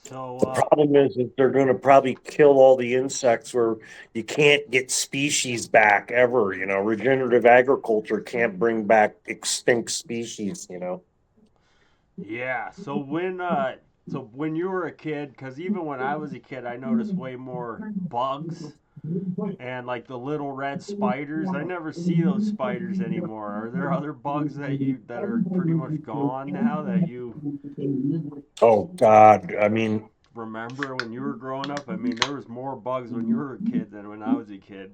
So, The problem is they're going to probably kill all the insects where you can't get species back ever. Regenerative agriculture can't bring back extinct species. yeah. So when you were a kid, because even when I was a kid, I noticed way more bugs and like the little red spiders. I never see those spiders anymore. Are there other bugs that are pretty much gone now that you Oh God. I mean, remember when you were growing up? I mean, there was more bugs when you were a kid than when I was a kid.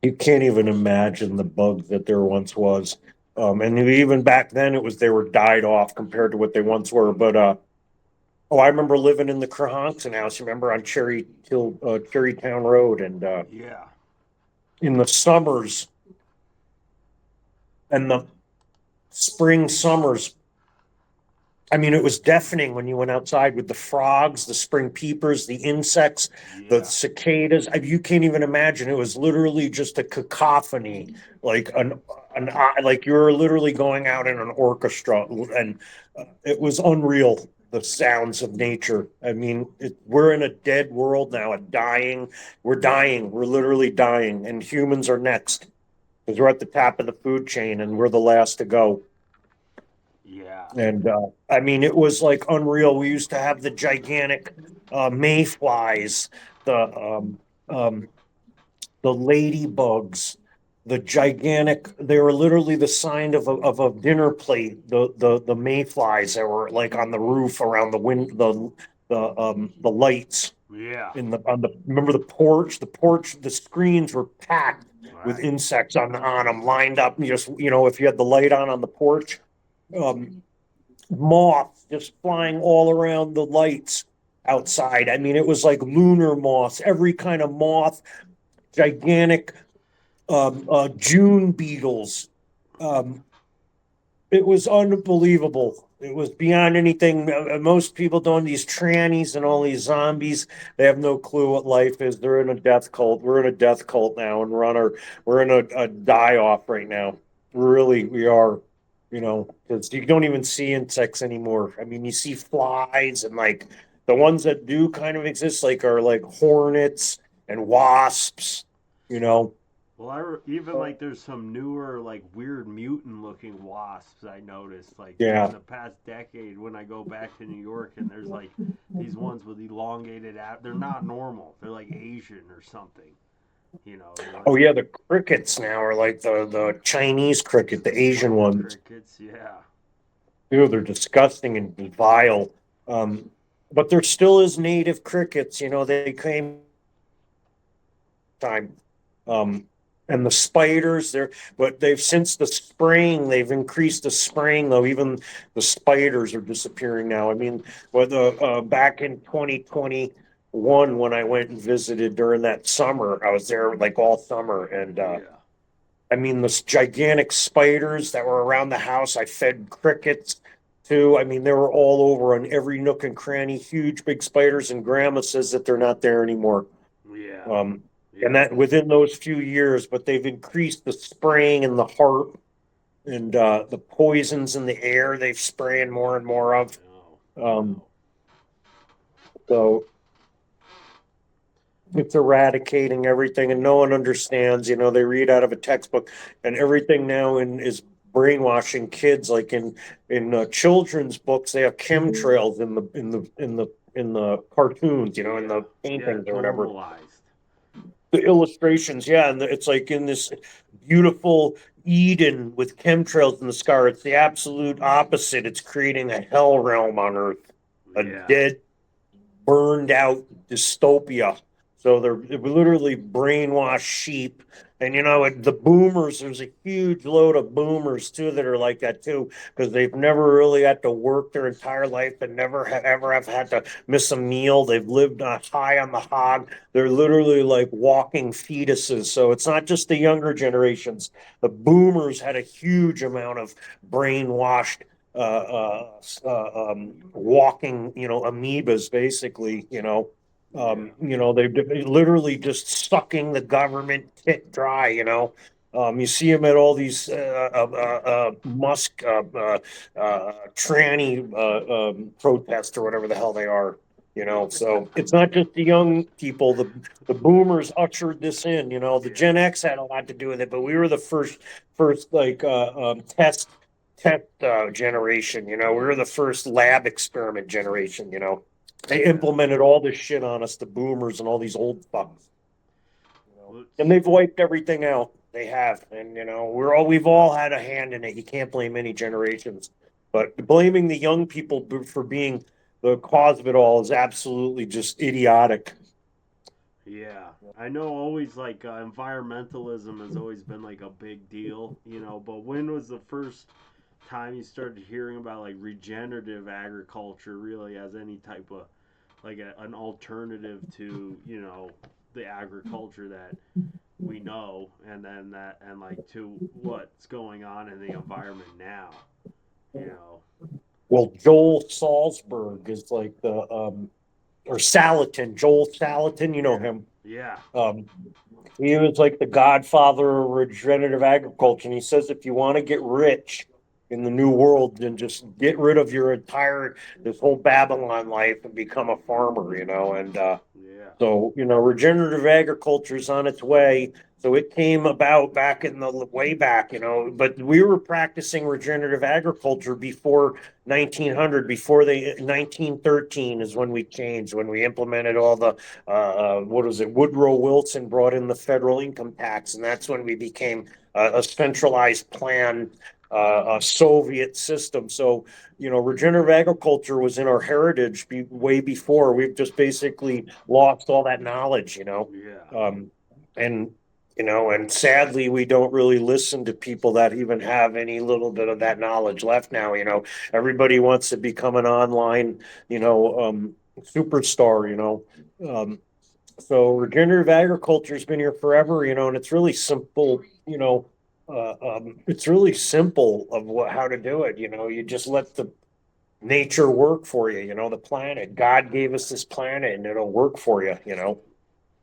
you can't even imagine the bugs that there once was. And even back then they were died off compared to what they once were. But oh, I remember living in the Crohanson house, remember on Cherrytown Road, and Yeah. in the summers and the spring summers, I mean, it was deafening when you went outside with the frogs, the spring peepers, the insects, the Yeah. cicadas. You can't even imagine. It was literally just a cacophony, like like you were literally going out in an orchestra, and it was unreal. The sounds of nature. I mean, we're in a dead world now, a dying. We're dying. We're literally dying, and humans are next because we're at the top of the food chain, and we're the last to go. Yeah. And I mean, it was like unreal. We used to have the gigantic mayflies, the um, um, the ladybugs, the gigantic. They were literally the size of a dinner plate. The mayflies that were like on the roof around the lights Yeah. in the on the remember the porch. The screens were packed with Right. insects on them, lined up. If you had the light on the porch. Um, Moths just flying all around the lights outside. I mean, it was like lunar moths, every kind of moth, gigantic June beetles. Um, it was unbelievable. It was beyond anything. Most people don't. These trannies and all these zombies, they have no clue what life is. They're in a death cult. We're in a death cult now, and we're in a die off right now. Really, we are. Because you don't even see insects anymore. I mean, you see flies and like the ones that do kind of exist, like are like hornets and wasps. You know. Well, even like there's some newer, like weird mutant looking wasps I noticed, like in Yeah. the past decade when I go back to New York, and there's like these ones with elongated They're not normal. They're like Asian or something. They're Oh like yeah, the crickets now are like the Chinese cricket, the Asian white ones. crickets. Yeah. Ew, they're disgusting and vile. But there still is native crickets. They came time. Um, and the spiders, but they've since the spring, they've increased the spraying though. Even the spiders are disappearing now. I mean, back in 2021 when I went and visited during that summer, I was there like all summer, and Yeah. I mean, this gigantic spiders that were around the house. I fed crickets too. I mean, they were all over on every nook and cranny, huge, big spiders. And grandma says that they're not there anymore. Yeah. Um, and Yeah. that within those few years, but they've increased the spraying in the heart and the poisons in the air they've spraying more and more of. No. Um, No. so it's eradicating everything, and no one understands. They read out of a textbook, and everything now is brainwashing kids. Like in children's books, they have chemtrails in the cartoons, in Yeah. the Yeah. paintings It's or whatever. normalized. The illustrations, yeah, and it's like in this beautiful Eden with chemtrails in the sky. It's the absolute opposite. It's creating a hell realm on Earth, a Yeah. dead burned out dystopia. So they're literally brainwashed sheep. And the boomers, there's a huge load of boomers too that are like that too, because they've never really had to work their entire life and never ever have had to miss a meal. They've lived high on the hog. They're literally like walking fetuses. So it's not just the younger generations. The boomers had a huge amount of brainwashed walking, amoebas, basically, Yeah. they literally just sucking the government tit dry, you see them at all these Musk tranny protests or whatever the hell they are. You know, so it's not just the young people. The boomers ushered this in. You know, the Gen X had a lot to do with it, but we were the first like test generation. You know, we were the first lab experiment generation. You know, they implemented all this shit on us, the boomers and all these old fucks. You know, and they've wiped everything out. They have, and you know, we've all had a hand in it. You can't blame any generations, but blaming the young people for being the cause of it all is absolutely just idiotic. Yeah, I know always like environmentalism has always been like a big deal, you know, but when was the first time you started hearing about like regenerative agriculture really as any type of like an alternative to, you know, the agriculture that we know and then that and like to what's going on in the environment now, you know? Well, Joel Salzberg is like the or Salatin, Joel Salatin, you know him. Yeah. Um, he was like the godfather of regenerative agriculture, and he says if you want to get rich in the new world, then just get rid of your entire this whole Babylon life and become a farmer, you know. And Yeah. so, you know, regenerative agriculture is on its way. So it came about back in the way back, you know, but we were practicing regenerative agriculture before 1900, before the 1913 is when we changed, when we implemented all the, what was it? Woodrow Wilson brought in the federal income tax, and that's when we became a centralized plan, a Soviet system. So, you know, regenerative agriculture was in our heritage way before. We've just basically lost all that knowledge, you know. Yeah. And you know, and sadly, we don't really listen to people that even have any little bit of that knowledge left now. You know, everybody wants to become an online, you know, superstar. You know, so regenerative agriculture has been here forever. You know, and it's really simple. You know, it's really simple of how to do it. You know, you just let the nature work for you. You know, the planet. God gave us this planet, and it'll work for you. You know.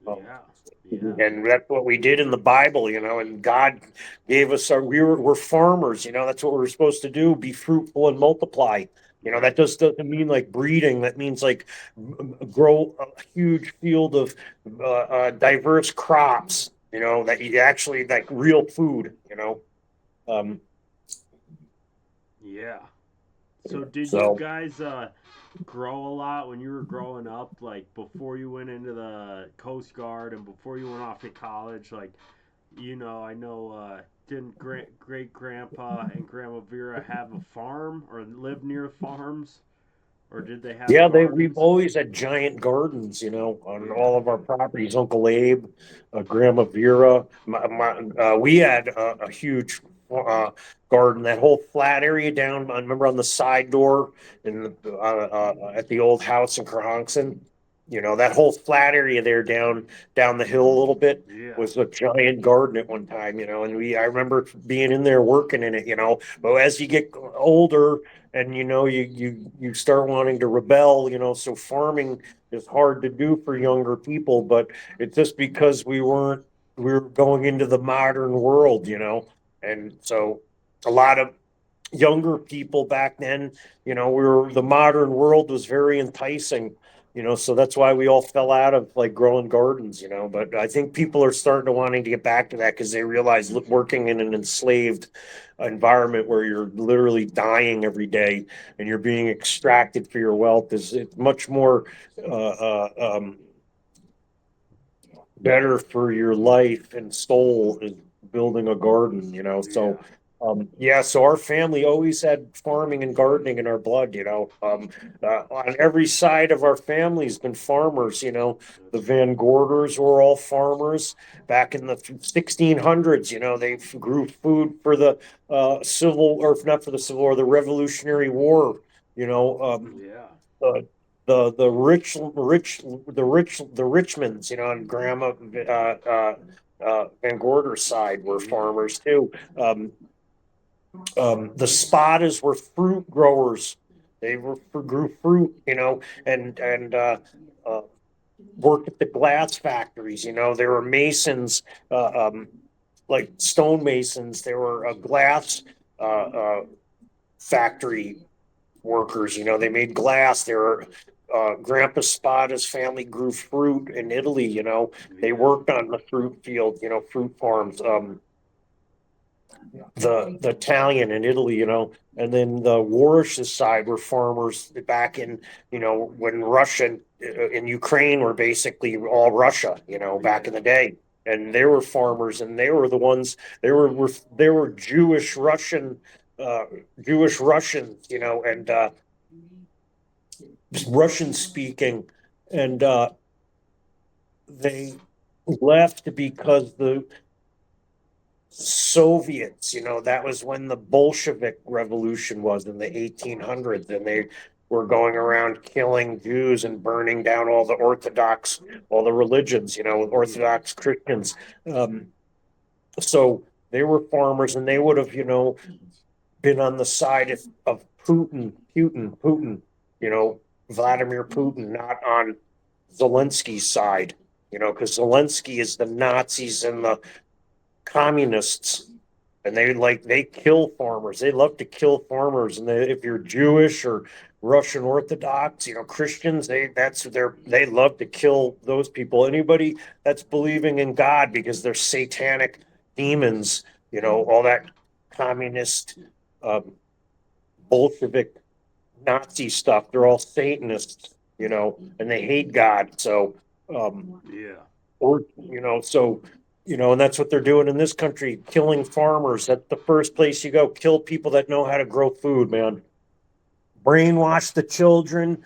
Yeah. Yeah. And that's what we did in the Bible, you know, and God gave us we're farmers, you know, that's what we're supposed to do, be fruitful and multiply. You know, that just doesn't mean like breeding. That means like grow a huge field of diverse crops, you know, that you actually like real food, you know. Um, Yeah. So did you so guys grow a lot when you were growing up, like before you went into the Coast Guard and before you went off to college? Like, you know, I know, didn't great grandpa and grandma Vera have a farm or live near farms? Or did they have yeah, we've gardens? always had giant gardens, you know, on Yeah. all of our properties. Uncle Abe, Grandma Vera, we had a huge garden. That whole flat area down. I remember on the side door in at the old house in Crohanson. You know, that whole flat area there down the hill a little bit Yeah. was a giant garden at one time. You know, and I remember being in there working in it. You know, but as you get older and you know you start wanting to rebel, you know, so farming is hard to do for younger people, but it's just because we were going into the modern world, you know. And so a lot of younger people back then, you know, the modern world was very enticing, you know, so that's why we all fell out of like growing gardens, you know. But I think people are starting to wanting to get back to that because they realize working in an enslaved environment where you're literally dying every day and you're being extracted for your wealth is it's much more better for your life and soul is building a garden, you know. So Yeah. yeah, so our family always had farming and gardening in our blood, you know. On every side of our family's been farmers, you know. The That's Van Gorders were all farmers back in the 1600s, you know. They grew food for the civil, or not for the Civil War, the Revolutionary War, you know. yeah. Uh, the the Richmonds, you know, and Grandma Van Gorder's side were Yeah. farmers too. The Spadas were fruit growers. They grew fruit, you know, and uh, worked at the glass factories. You know, they were masons, like stonemasons. They were a glass uh, factory workers. You know, they made glass. They were Grandpa Spada's family grew fruit in Italy, they Yeah. worked on the fruit field, fruit farms. The Italian in Italy, and then the Warish's side were farmers back in, when Russia and Ukraine were basically all Russia, back in the day. And they were farmers, and they were the ones. They were uh, Jewish Russians, and Russian speaking, and they left because the Soviets, that was when the Bolshevik Revolution was in the 1800s, and they were going around killing Jews and burning down all the religions, Yeah. Orthodox Christians. Um, so they were farmers, and they would have, been on the side of Putin, you know, Vladimir Putin, not on Zelensky's side, because Zelensky is the Nazis and the communists, and they kill farmers. They love to kill farmers, and if you're Jewish or Russian Orthodox, Christians, they love to kill those people. Anybody that's believing in God because they're satanic demons, all that communist, um, Bolshevik, Nazi stuff. They're all Satanists, and they hate God. So, Yeah. or and that's what they're doing in this country, killing farmers. That's the first place you go. Kill people that know how to grow food, man. Brainwash the children,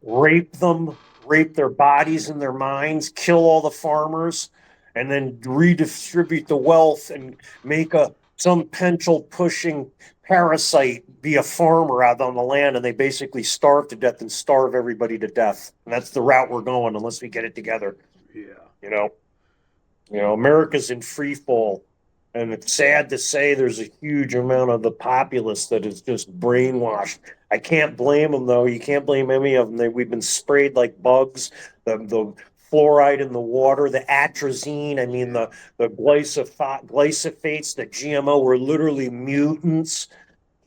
rape them, rape their bodies and their minds, kill all the farmers, and then redistribute the wealth and make some pencil pushing parasite be a farmer out on the land, and they basically starve to death and starve everybody to death. And that's the route we're going unless we get it together. Yeah. You know, America's in free fall. And it's sad to say there's a huge amount of the populace that is just brainwashed. I can't blame them, though. You can't blame any of them. We've been sprayed like bugs. The fluoride in the water, the atrazine, I mean, the glyphosates, the GMO were literally mutants,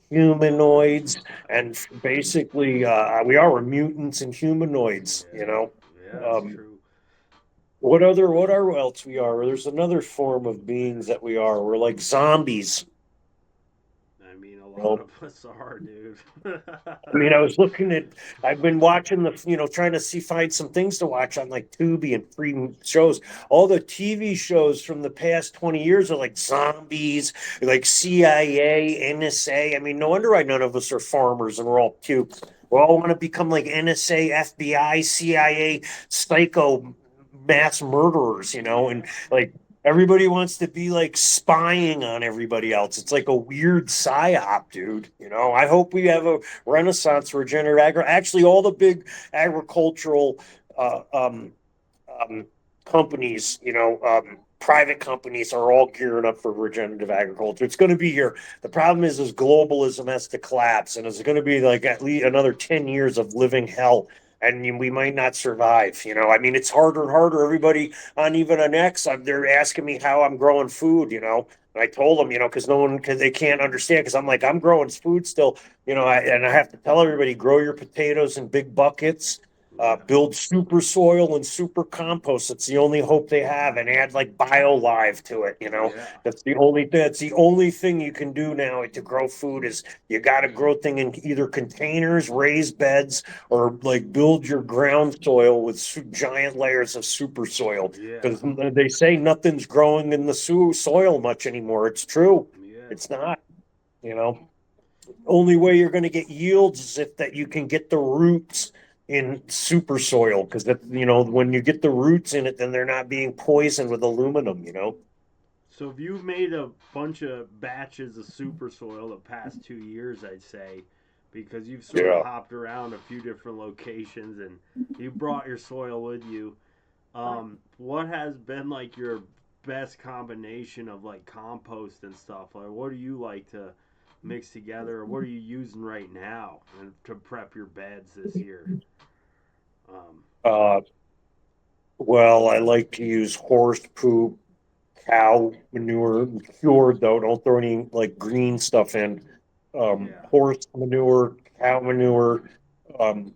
humanoids, and basically, we are mutants and humanoids, Yeah. Yeah, that's Um, true. what else we are? There's another form of beings that we are. We're like zombies. I mean, a You lot know? of us are, dude. I mean, I've been watching trying to find some things to watch on like Tubi and free shows. All the TV shows from the past 20 years are like zombies, like CIA, NSA. I mean, no wonder why none of us are farmers and we're all cute. We all want to become like NSA, FBI, CIA, psycho mass murderers, and like everybody wants to be like spying on everybody else. It's like a weird psyop, dude. I hope we have a renaissance for regenerative agri. Actually, all the big agricultural uh, um, um, companies, private companies are all gearing up for regenerative agriculture. It's going to be here. The problem is globalism has to collapse, and it's going to be like at least another 10 years of living hell. And we might not survive. I mean, it's harder and harder. Everybody even on X, they're asking me how I'm growing food. And I told them, because because they can't understand. Because I'm like, I'm growing food still. And I have to tell everybody, grow your potatoes in big buckets, Yeah. build super soil and super compost. It's the only hope they have, and add like BioLive to it. Yeah. That's the only thing you can do now to grow food is you got to grow thing in either containers, raised beds, or like build your ground soil with giant layers of super soil. Yeah. Because they say nothing's growing in the soil much anymore. It's true. Yeah. It's not. You know, only way you're going to get yields is if that you can get the roots in super soil, because that when you get the roots in it, then they're not being poisoned with aluminum. So if you've made a bunch of batches of super soil the past 2 years, I'd say, because you've sort of Yeah. hopped around a few different locations and you brought your soil with you. What has been like your best combination of like compost and stuff? Like, what do you like to mix together, or what are you using right now and to prep your beds this year? Um, uh well, I like to use horse poop, cow manure, cured though. Don't throw any like green stuff in. yeah, Horse manure, cow manure, um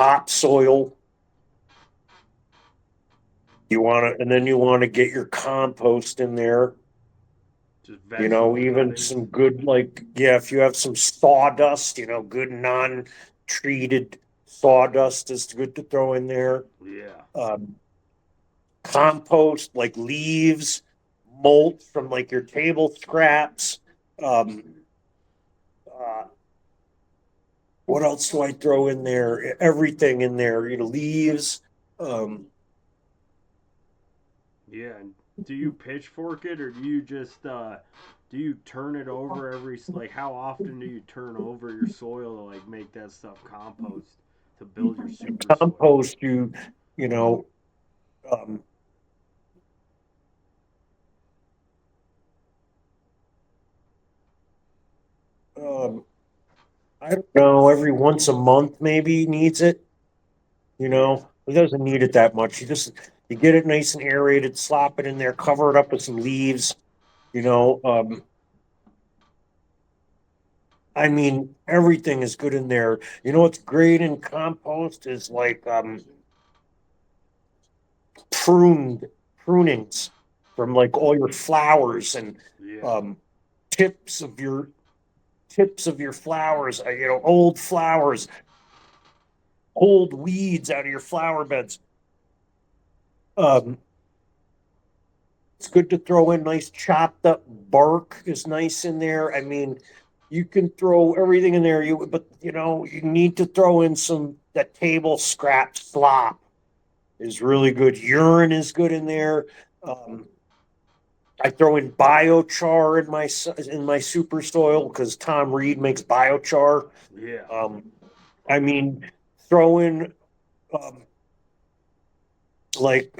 topsoil. And then you want to get your compost in there. Just You know, vegetable even cuttings. some good, like, yeah, if you have some sawdust, you know, good non-treated sawdust is good to throw in there. Yeah. Compost, like leaves, mulch from like your table scraps. Um, uh, what else do I throw in there? Everything in there, you know, leaves. Um, Yeah. And do you pitchfork it, or do you just do you turn it over like how often do you turn over your soil to like make that stuff compost to build your super soil? compost, you know, um, um, I don't know, every once a month maybe needs it. You Yeah. know, it doesn't need it that much. You get it nice and aerated, slop it in there, cover it up with some leaves. You know, I mean, everything is good in there. You know what's great in compost is like prunings from like all your flowers and Yeah. um, tips of your tips of your flowers. You know, old flowers, old weeds out of your flower beds. Um, It's good to throw in nice chopped up bark is nice in there. I mean, you can throw everything in there. But you know, you need to throw in some that table scrap slop is really good. Urine is good in there. Um, I throw in biochar in my super soil because Tom Reed makes biochar. Yeah. Um, I mean, throw in um, like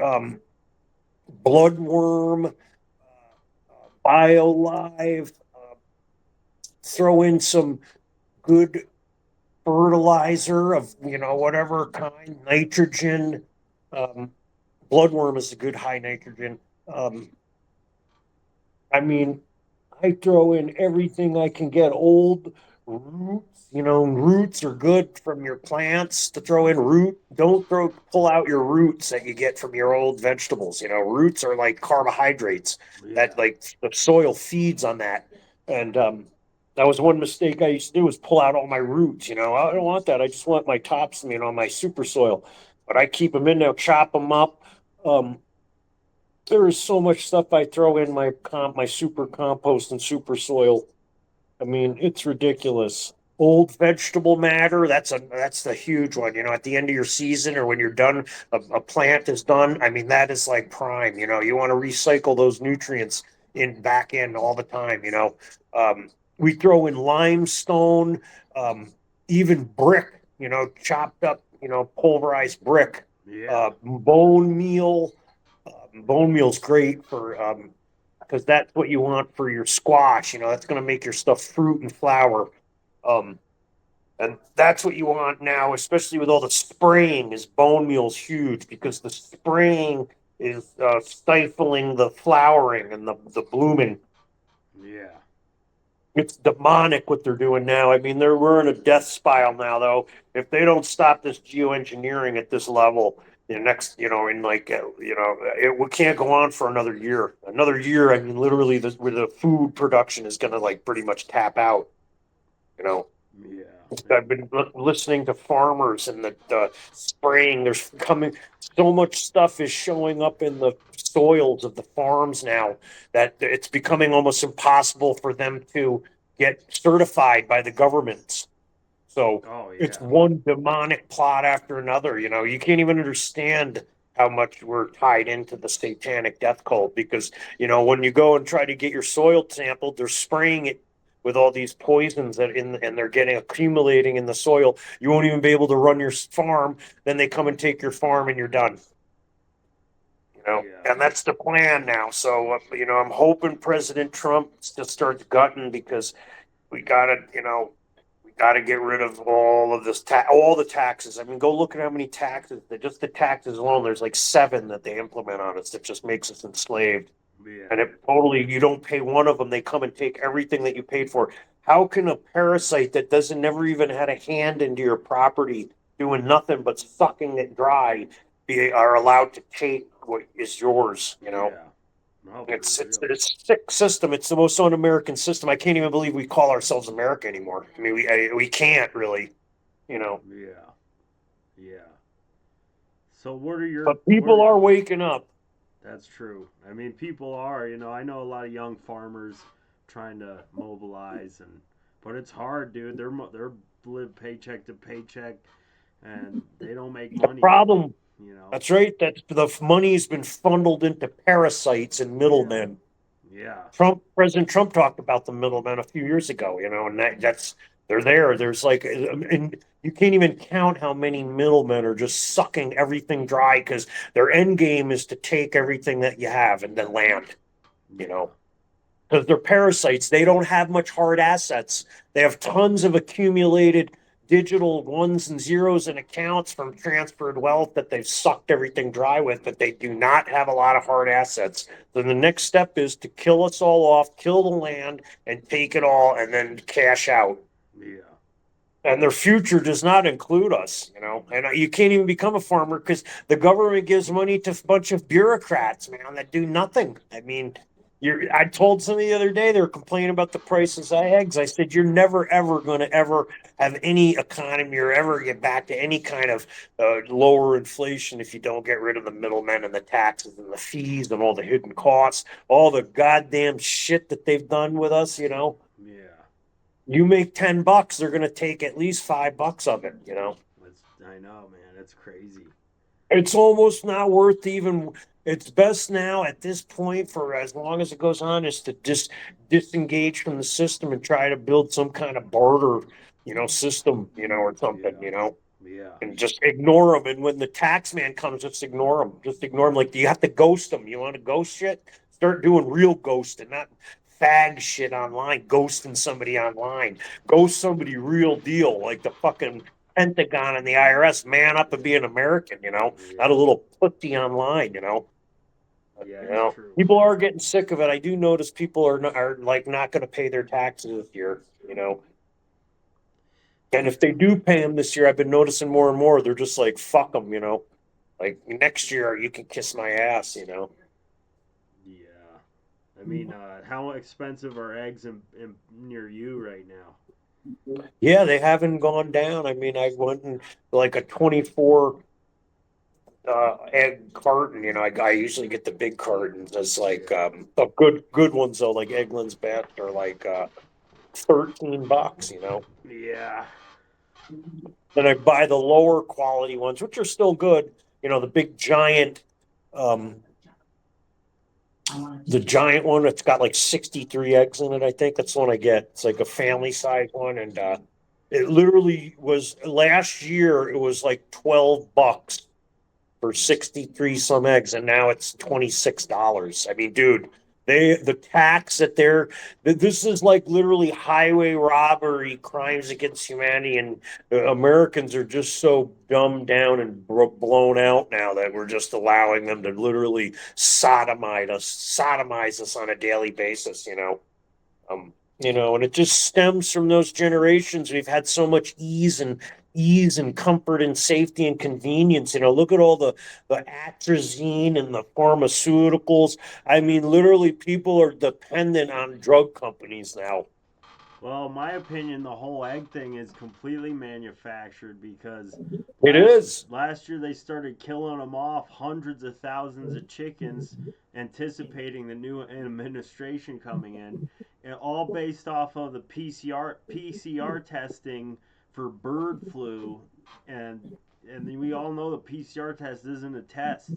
bloodworm, BioLive, throw in some good fertilizer of, you know, whatever kind, nitrogen. Um, Bloodworm is a good high nitrogen. Um, I mean, I throw in everything I can get. Old roots, you know, roots are good from your plants to throw in root. Don't pull out your roots that you get from your old vegetables. You know, roots are like carbohydrates Yeah. that like the soil feeds on that. And that was one mistake I used to do was pull out all my roots. You know, I don't want that. I just want my tops, you know, my super soil. But I keep them in there, chop them up. Um, there is so much stuff I throw in my super compost and super soil. I mean, it's ridiculous. Old vegetable matter, that's the huge one. You know, at the end of your season or when you're done, a plant is done. I mean, that is like prime. You know, you want to recycle those nutrients in back in all the time. You know, we throw in limestone, even brick. You know, chopped up. You know, pulverized brick, Yeah. bone meal. Bone meal's great for because that's what you want for your squash. You know, that's going to make your stuff fruit and flour. Um, and that's what you want now, especially with all the spraying. Is bone meal's huge because the spraying is stifling the flowering and the blooming. Yeah. It's demonic what they're doing now. I mean, we're in a death spiral now, though. If they don't stop this geoengineering at this level, the next, you know, in like, you know, we can't go on for another year. Another year, I mean, literally, where the food production is going to like pretty much tap out. You know, Yeah. I've been listening to farmers and the spraying. There's coming so much stuff is showing up in the soils of the farms now that it's becoming almost impossible for them to get certified by the governments. So Oh it's yeah. one demonic plot after another. You know, you can't even understand how much we're tied into the satanic death cult because, you know, when you go and try to get your soil sampled, they're spraying it with all these poisons and they're getting accumulating in the soil. You won't even be able to run your farm. Then they come and take your farm and you're done. You know, Yeah. and that's the plan now. So, you know, I'm hoping President Trump just starts gutting because we got to, you know, we got to get rid of all of this all the taxes. I mean, go look at how many taxes just the taxes alone. There's like 7 that they implement on us that just makes us enslaved. Yeah. And it totally, you don't pay one of them, they come and take everything that you paid for. How can a parasite that doesn't never even had a hand into your property doing nothing but sucking it dry, are allowed to take what is yours, you know. Yeah. No, for It's real. a sick system. It's the most un-American system. I can't even believe we call ourselves America anymore. I mean, we can't really, you know. Yeah. Yeah. So what are your But people are waking up. That's true. I mean, people are, I know a lot of young farmers trying to mobilize but it's hard, dude. They're live paycheck to paycheck and they don't make The money, problem, you know. that's right. That the money's been funneled into parasites and middlemen. Yeah. President Trump talked about the middlemen a few years ago, you know, and that's they're there. There's like, and you can't even count how many middlemen are just sucking everything dry because their end game is to take everything that you have and then land, you know, because they're parasites. They don't have much hard assets. They have tons of accumulated digital ones and zeros and accounts from transferred wealth that they've sucked everything dry with, but they do not have a lot of hard assets. Then the next step is to kill us all off, kill the land, and take it all, and then cash out. Yeah. And their future does not include us, you know. And you can't even become a farmer because the government gives money to a bunch of bureaucrats, man, that do nothing. I mean, I told somebody the other day they were complaining about the prices of eggs. I said, you're never ever going to ever have any economy or ever get back to any kind of lower inflation if you don't get rid of the middlemen and the taxes and the fees and all the hidden costs, all the goddamn shit that they've done with us, you know. Yeah. You make $10, they're going to take at least $5 of it, you know. I know, man. It's crazy. It's almost not worth even. It's best now at this point for as long as it goes on is to disengage from the system and try to build some kind of barter, you know, system, you know, or something, Yeah. you know, Yeah. and just ignore them. And when the tax man comes, just ignore them. Just ignore them. Like, do you have to ghost them? You want to ghost shit? Start doing real ghosting, not fag shit online, ghosting somebody online. Ghost somebody real deal, like the fucking Pentagon and the IRS. Man up and be an American, you know, not a Yeah. little pussy online, you know. Yeah, You it's know, true. people are getting sick of it. I do notice people are like not going to pay their taxes this year, you know. And if they do pay them this year, I've been noticing more and more. They're just like, fuck them, you know. Like next year, you can kiss my ass, you know. Yeah. I mean, how expensive are eggs near you right now? Yeah, they haven't gone down. I mean, I went in like a 24 egg carton. You know, I usually get the big cartons. It's like the good ones though, like Eggland's Best, are like $13. You know, Yeah. then I buy the lower quality ones, which are still good. You know, the big giant, um, the giant one. It's got like 63 eggs in it. I think that's the one I get. It's like a family size one, and it literally was last year. It was like $12 for 63 some eggs, and now it's $26. I mean, dude, the tax that this is like literally highway robbery, crimes against humanity, and Americans are just so dumbed down and blown out now that we're just allowing them to literally sodomize us on a daily basis, you know. You know, and it just stems from those generations. We've had so much ease and comfort and safety and convenience. You know, look at all the atrazine and the pharmaceuticals. I mean, literally, people are dependent on drug companies now. Well, in my opinion, the whole egg thing is completely manufactured because It last is. last year they started killing them off hundreds of thousands of chickens, anticipating the new administration coming in, and all based off of the PCR testing for bird flu, and we all know the PCR test isn't a test.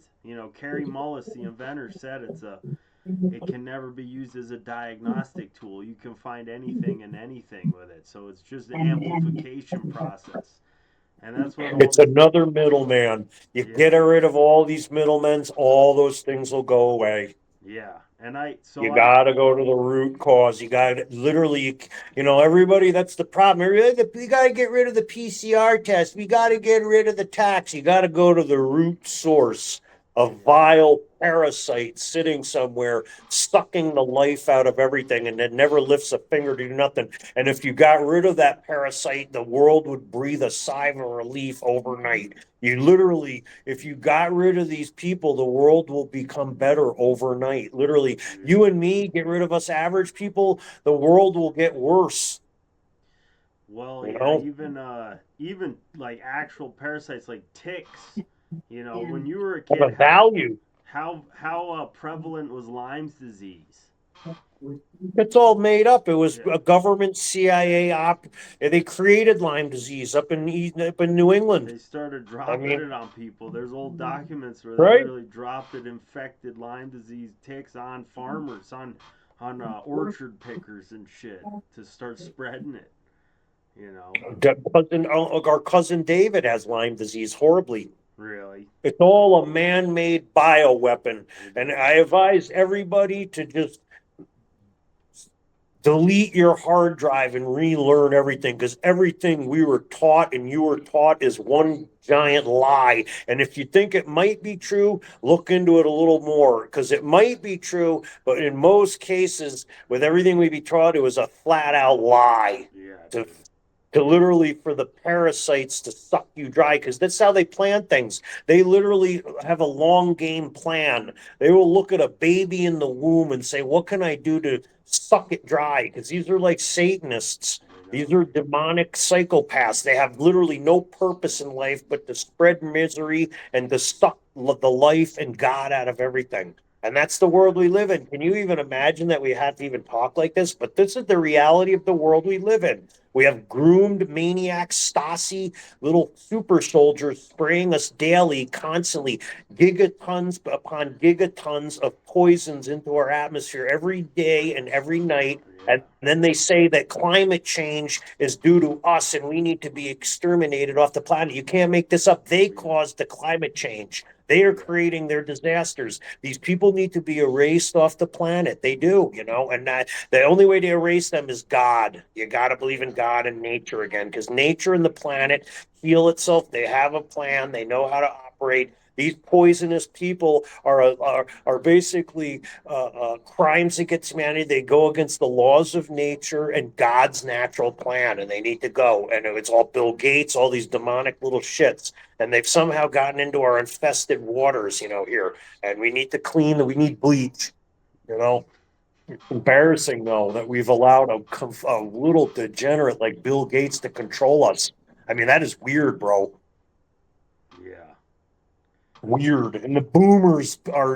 Carrie Mullis, the inventor, said it can never be used as a diagnostic tool. You can find anything and anything with it. So it's just the amplification process. And that's what all It's the another middleman. You get yeah. rid of all these middlemen, all those things will go away. Yeah. And I so You I got to go to the root cause. You got to literally, you know, everybody, that's the problem. We got to get rid of the PCR test. We got to get rid of the tax. You got to go to the root source. a vile parasite sitting somewhere, sucking the life out of everything, and it never lifts a finger to do nothing. And if you got rid of that parasite, the world would breathe a sigh of relief overnight. You literally, if you got rid of these people, the world will become better overnight. Literally, you and me, get rid of us average people, the world will get worse. Well, You yeah, know, even like actual parasites like ticks. You know, when you were a have kid, a value. how prevalent was Lyme's disease? It's all made up. It was Yeah, a government CIA op. They created Lyme disease up in New England. they started I dropping mean, it on people. There's old documents where they right? literally dropped it infected Lyme disease ticks on farmers, on orchard pickers and shit to start spreading it. You know, Our cousin David has Lyme disease horribly. really, It's all a man-made bioweapon, it and is. I advise everybody to just delete your hard drive and relearn everything, because everything we were taught and you were taught is one giant lie. And if you think it might be true, look into it a little more, because it might be true, but in most cases, with everything we be taught, it was a flat out lie. Yeah, To dude. literally for the parasites to suck you dry, because that's how they plan things. They literally have a long game plan. They will look at a baby in the womb and say, what can I do to suck it dry? Because these are like Satanists. I These know. are demonic psychopaths. They have literally no purpose in life but to spread misery and to suck the life and God out of everything. And that's the world we live in. Can you even imagine that we have to even talk like this? But this is the reality of the world we live in. We have groomed maniacs, Stasi, little super soldiers spraying us daily, constantly, gigatons upon gigatons of poisons into our atmosphere every day and every night. Yeah, And then they say that climate change is due to us and we need to be exterminated off the planet. You can't make this up. They we caused the climate change. They are yeah. creating their disasters. These people need to be erased off the planet. They do, and the only way to erase them is God. You got to believe in God and nature again, because nature and the planet heal itself. They have a plan. They know how to operate. These poisonous people are basically crimes against humanity. They go against the laws of nature and God's natural plan, and they need to go. And it's all Bill Gates, all these demonic little shits, and they've somehow gotten into our infested waters, here. And we need to clean. We need bleach. You know, it's embarrassing though that we've allowed a little degenerate like Bill Gates to control us. I mean, that is weird, bro. Yeah. Weird. And the boomers are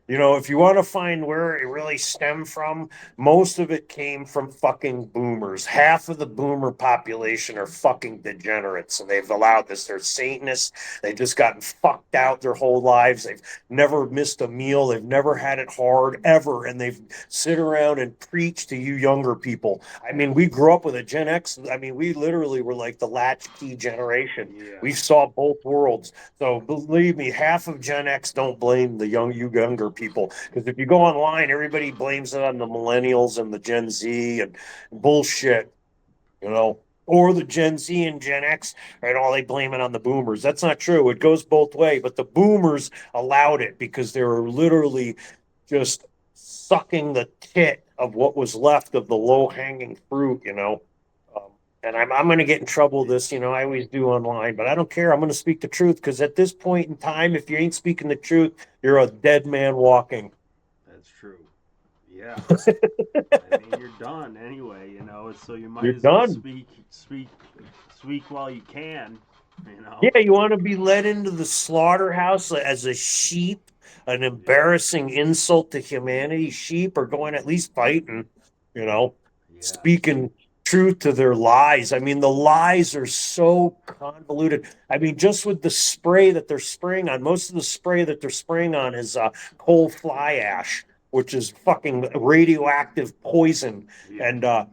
if you want to find where it really stemmed from, most of it came from fucking boomers. Half of the boomer population are fucking degenerates, and they've allowed this. They're Satanists. They've just gotten fucked out their whole lives. They've never missed a meal. They've never had it hard ever. And they've sit around and preach to you younger people. I mean, we grew up with a Gen X. I mean, we literally were like the latchkey generation. Yeah. We saw both worlds. So believe me, half of Gen X don't blame the younger people, because if you go online, everybody blames it on the millennials and the Gen Z and bullshit, or the Gen Z and Gen X, right? All they blame it on the boomers. That's not true. It goes both ways, but the boomers allowed it because they were literally just sucking the tit of what was left of the low hanging fruit. And I'm going to get in trouble with this, I always do online, but I don't care. I'm going to speak the truth, because at this point in time, if you ain't speaking the truth, you're a dead man walking. That's true. Yeah. I mean, you're done anyway, so you might You're as well done. speak while you can, you know. Yeah, you want to be led into the slaughterhouse as a sheep, an Yeah. embarrassing insult to humanity. Sheep are going at least fighting, you know, Yeah. speaking truth to their lies. I mean, the lies are so convoluted. I mean, just with the spray that they're spraying on, most of the spray that they're spraying on is coal fly ash, which is fucking radioactive poison. Yeah. And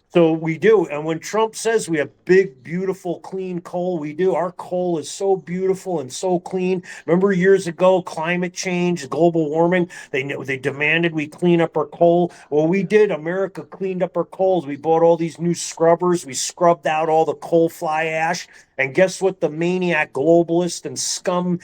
so we do. And when Trump says we have big, beautiful, clean coal, we do. Our coal is so beautiful and so clean. Remember years ago, climate change, global warming, they demanded we clean up our coal. Well, we did. America cleaned up our coals. We bought all these new scrubbers. We scrubbed out all the coal fly ash. And guess what? The maniac globalist and scum,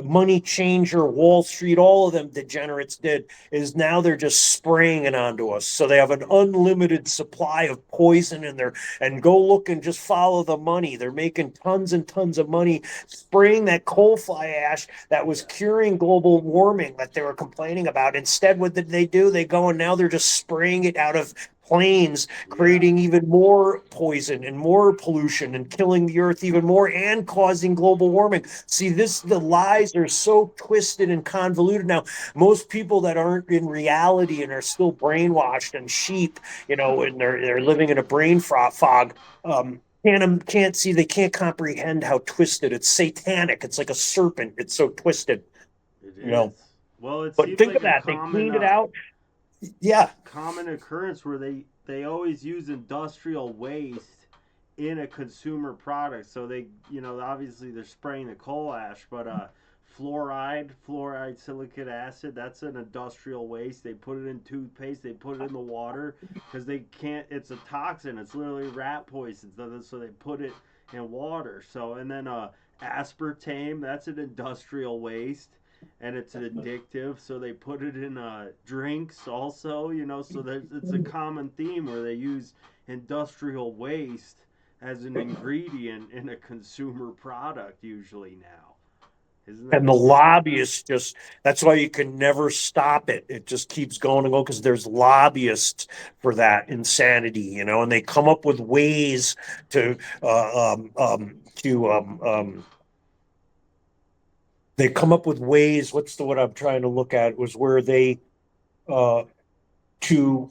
money changer, Wall Street, all of them degenerates did is now they're just spraying it onto us. So they have an unlimited supply of poison in there. And go look and just follow the money. They're making tons and tons of money spraying that coal fly ash that was curing global warming that they were complaining about. Instead, what did they do? They go and now they're just spraying it out of planes, creating even more poison and more pollution and killing the earth even more and causing global warming. See, the lies are so twisted and convoluted now. Most people that aren't in reality and are still brainwashed and sheep, and they're living in a brain fog, can't see, they can't comprehend how twisted. It's satanic. It's like a serpent. It's so twisted, It you know. is. Well, it But seems think like of a that. They common cleaned it out. Yeah. common occurrence where they always use industrial waste in a consumer product. So they, obviously they're spraying the coal ash, but fluoride silicate acid, that's an industrial waste. They put it in toothpaste, they put it in the water because they can't, it's a toxin, it's literally rat poison. So they put it in water. So, and then aspartame, that's an industrial waste and it's addictive, so they put it in drinks also. So it's a common theme where they use industrial waste as an ingredient in a consumer product usually now. Isn't that And the lobbyists that's why you can never stop it. It just keeps going and going because there's lobbyists for that insanity, and they come up with ways to, they come up with ways. What's the what I'm trying to look at was where they, uh, to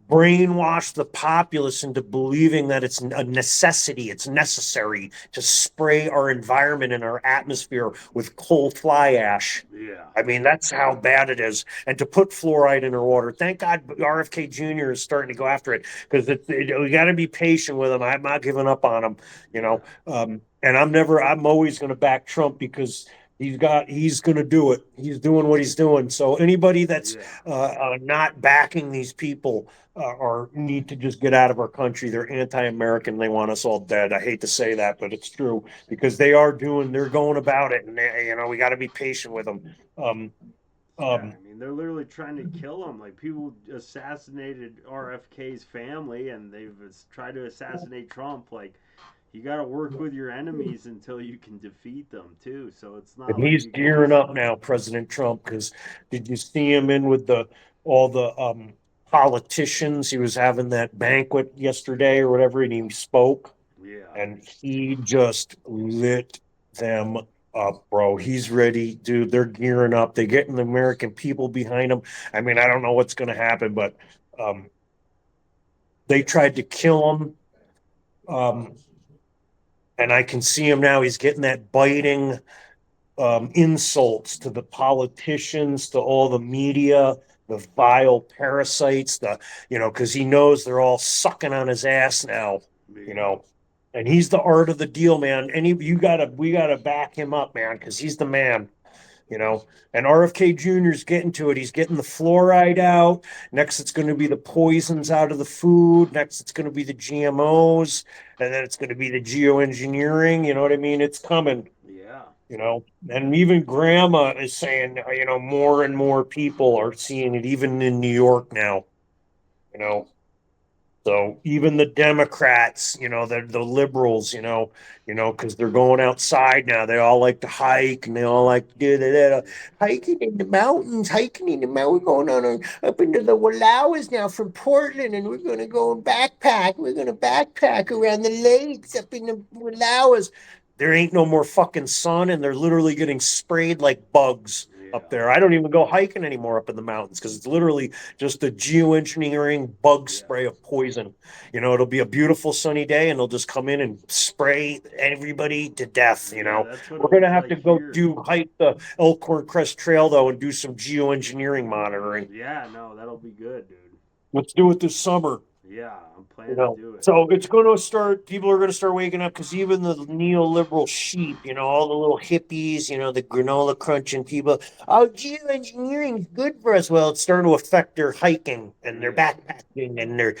brainwash the populace into believing that it's a necessity, it's necessary to spray our environment and our atmosphere with coal fly ash. Yeah. I mean, that's how bad it is. And to put fluoride in our water. Thank God RFK Jr. is starting to go after it because we got to be patient with him. I'm not giving up on him. And I'm always going to back Trump because he's going to do it. He's doing what he's doing. So anybody that's not backing these people or need to just get out of our country. They're anti-American. They want us all dead. I hate to say that, but it's true because they're going about it, and we got to be patient with them. I mean, they're literally trying to kill him. Like people assassinated RFK's family, and they've tried to assassinate Trump. Like you got to work with your enemies until you can defeat them too. So it's not And like he's you gearing just, up now, President Trump, because did you see him in with all the politicians? He was having that banquet yesterday or whatever, and he spoke, yeah. and he just lit them up, bro. He's ready, dude. They're gearing up. They're getting the American people behind him. I mean, I don't know what's going to happen, but they tried to kill him. And I can see him now. He's getting that biting insults to the politicians, to all the media, the vile parasites, because he knows they're all sucking on his ass now, you Yeah. know. And he's the art of the deal, man. We gotta back him up, man, because he's the man, you know. And RFK Jr.'s getting to it. He's getting the fluoride out. Next, it's going to be the poisons out of the food. Next, it's going to be the GMOs, and then it's going to be the geoengineering. You know what I mean? It's coming. Yeah. And even grandma is saying, more and more people are seeing it, even in New York now, you know. So even the Democrats, the liberals, because they're going outside now. They all like to hike and they all like to do that. Hiking in the mountains, hiking in the mountains. We're going on up into the Wallowas now from Portland, and we're going to go and backpack. We're going to backpack around the lakes up in the Wallowas. There ain't no more fucking sun, and they're literally getting sprayed like bugs up Yeah. there. I don't even go hiking anymore up in the mountains because it's literally just a geoengineering bug spray of poison. It'll be a beautiful sunny day and they'll just come in and spray everybody to death. Yeah, that's what it We're going to was have like to go here. hike the Elkhorn Crest Trail though and do some geoengineering monitoring. Yeah, no, that'll be good, dude. Let's do it this summer. Yeah, I'm planning to do it. So it's going to start, people are going to start waking up because even the neoliberal sheep, all the little hippies, the granola crunching people, oh, geoengineering is good for us. Well, it's starting to affect their hiking and their Yeah. backpacking and their,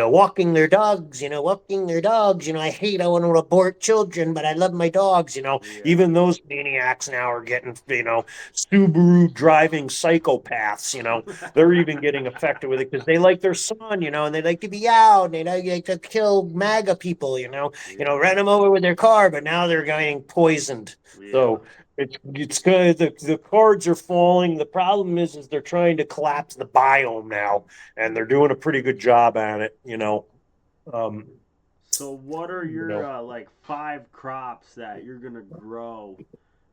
walking their dogs, walking their dogs. I hate, I want to abort children, but I love my dogs, Yeah. even those maniacs now are getting, Subaru driving psychopaths, they're even getting affected with it because they like their son, and they like to be out and they like to kill MAGA people, Yeah. ran them over with their car, but now they're getting poisoned. Yeah. So it's good. The cards are falling. The problem is they're trying to collapse the biome now, and they're doing a pretty good job at it. Um, So what are you your know. like 5 crops that you're gonna grow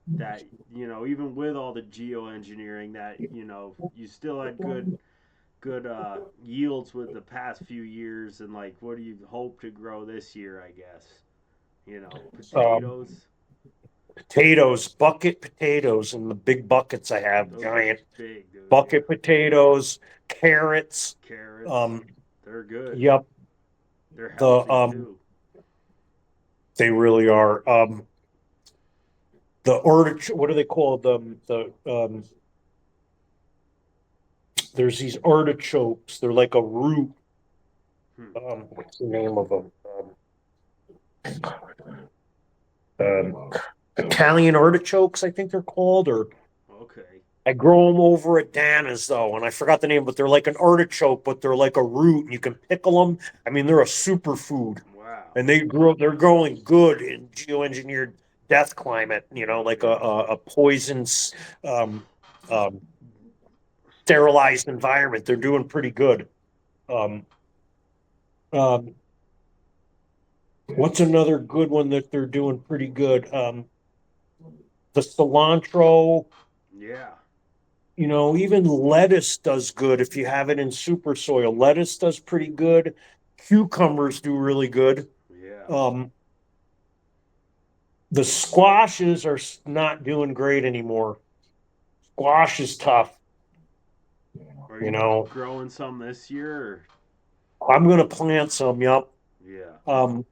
that even with all the geoengineering that you still had good yields with the past few years, and like what do you hope to grow this year? I guess Um, potatoes. Potatoes, bucket potatoes in the big buckets I have, Those are giant big, dude. bucket potatoes, carrots. Carrots, Um, they're good. yep, They're the healthy too. they really are. The artichoke, what do they call them? There's these artichokes. They're like a root. Hmm. What's the name of them? Um, Italian artichokes, I think they're called, or Okay. I grow them over at Dana's though, and I forgot the name, but they're like an artichoke, but they're like a root, and you can pickle them. I mean, they're a superfood, Wow. and they're growing good in geoengineered death climate. Like a poisons, um, um, sterilized environment. They're doing pretty good. Um, um, what's another good one that they're doing pretty good? The cilantro. Yeah. Even lettuce does good if you have it in super soil. Lettuce does pretty good. Cucumbers do really good. Yeah. Um, the squashes are not doing great anymore. Squash is tough. Are You you know, growing some this year? Or? I'm going to plant some. Yep. Yeah. Um,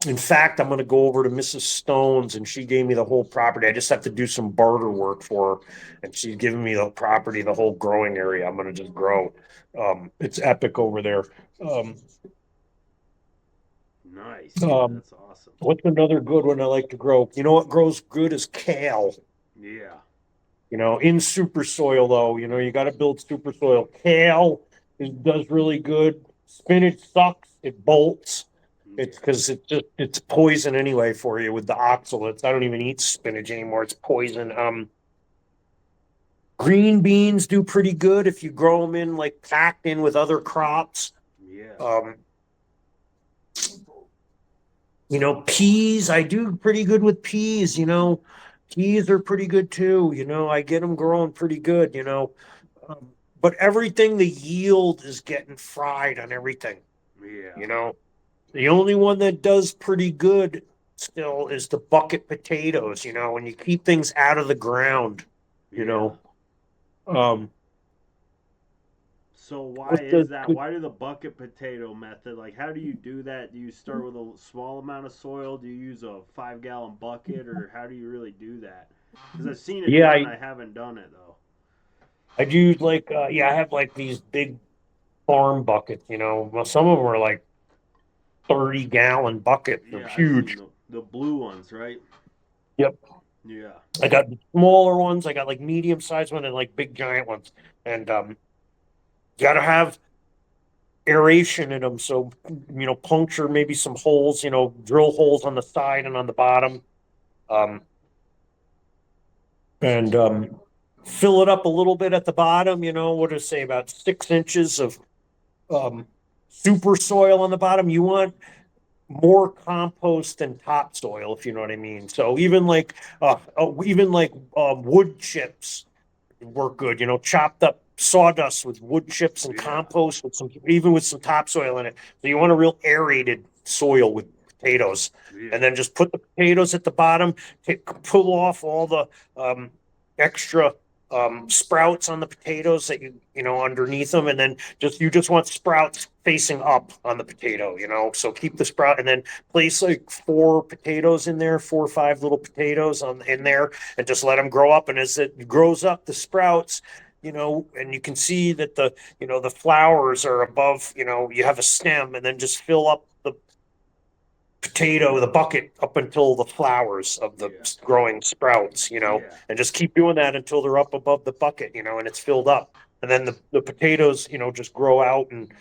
in fact, I'm going to go over to Mrs. Stone's, and she gave me the whole property. I just have to do some barter work for her, and she's giving me the property, the whole growing area. I'm going to just grow. It's epic over there. Um, Nice, dude. um, That's awesome. what's another good one I like to grow? You know what grows good is kale. Yeah. In super soil though, you got to build super soil. Kale does really good. Spinach sucks. It bolts. It's Yeah. because it's poison anyway for you with the oxalates. I don't even eat spinach anymore. It's poison. Green beans do pretty good if you grow them in like packed in with other crops. Yeah. Um, peas, I do pretty good with peas. Peas are pretty good too. I get them growing pretty good. But everything, the yield is getting fried on everything. Yeah. You know, the only one that does pretty good still is the bucket potatoes, when you keep things out of the ground, you Yeah. know. Um, So why what is the that? good, Why do the bucket potato method? Like, how do you do that? Do you start with a small amount of soil? Do you use a 5 gallon bucket, or how do you really do that? Because I've seen it yeah, done. I haven't done it though. I do like, yeah, I have like these big farm buckets, well, some of them are like 30-gallon buckets. They're Yeah, I've seen huge. the blue ones, right? Yep. Yeah. I got smaller ones. I got like medium sized ones and like big giant ones. And you got to have aeration in them. So, puncture maybe some holes, drill holes on the side and on the bottom. Um, and fill it up a little bit at the bottom, what do I say, about 6 inches of um, super soil on the bottom. You want more compost than topsoil, if you know what I mean. So even like wood chips work good. Chopped up sawdust with wood chips and Yeah. compost with some topsoil in it. So you want a real aerated soil with potatoes, Yeah. and then just put the potatoes at the bottom. Pull off all the um, extra. sprouts on the potatoes that you know underneath them, and then you just want sprouts facing up on the potato, you know. So keep the sprout, and then place like four potatoes in there, 4 or 5 little potatoes on in there, and just let them grow up. And as it grows up, the sprouts, you know, and you can see that the you know the flowers are above, you know, you have a stem, and then just fill up the bucket up until the flowers of the growing sprouts, you know, Yeah. and just keep doing that until they're up above the bucket, you know, and it's filled up. And then the potatoes, you know, just grow out and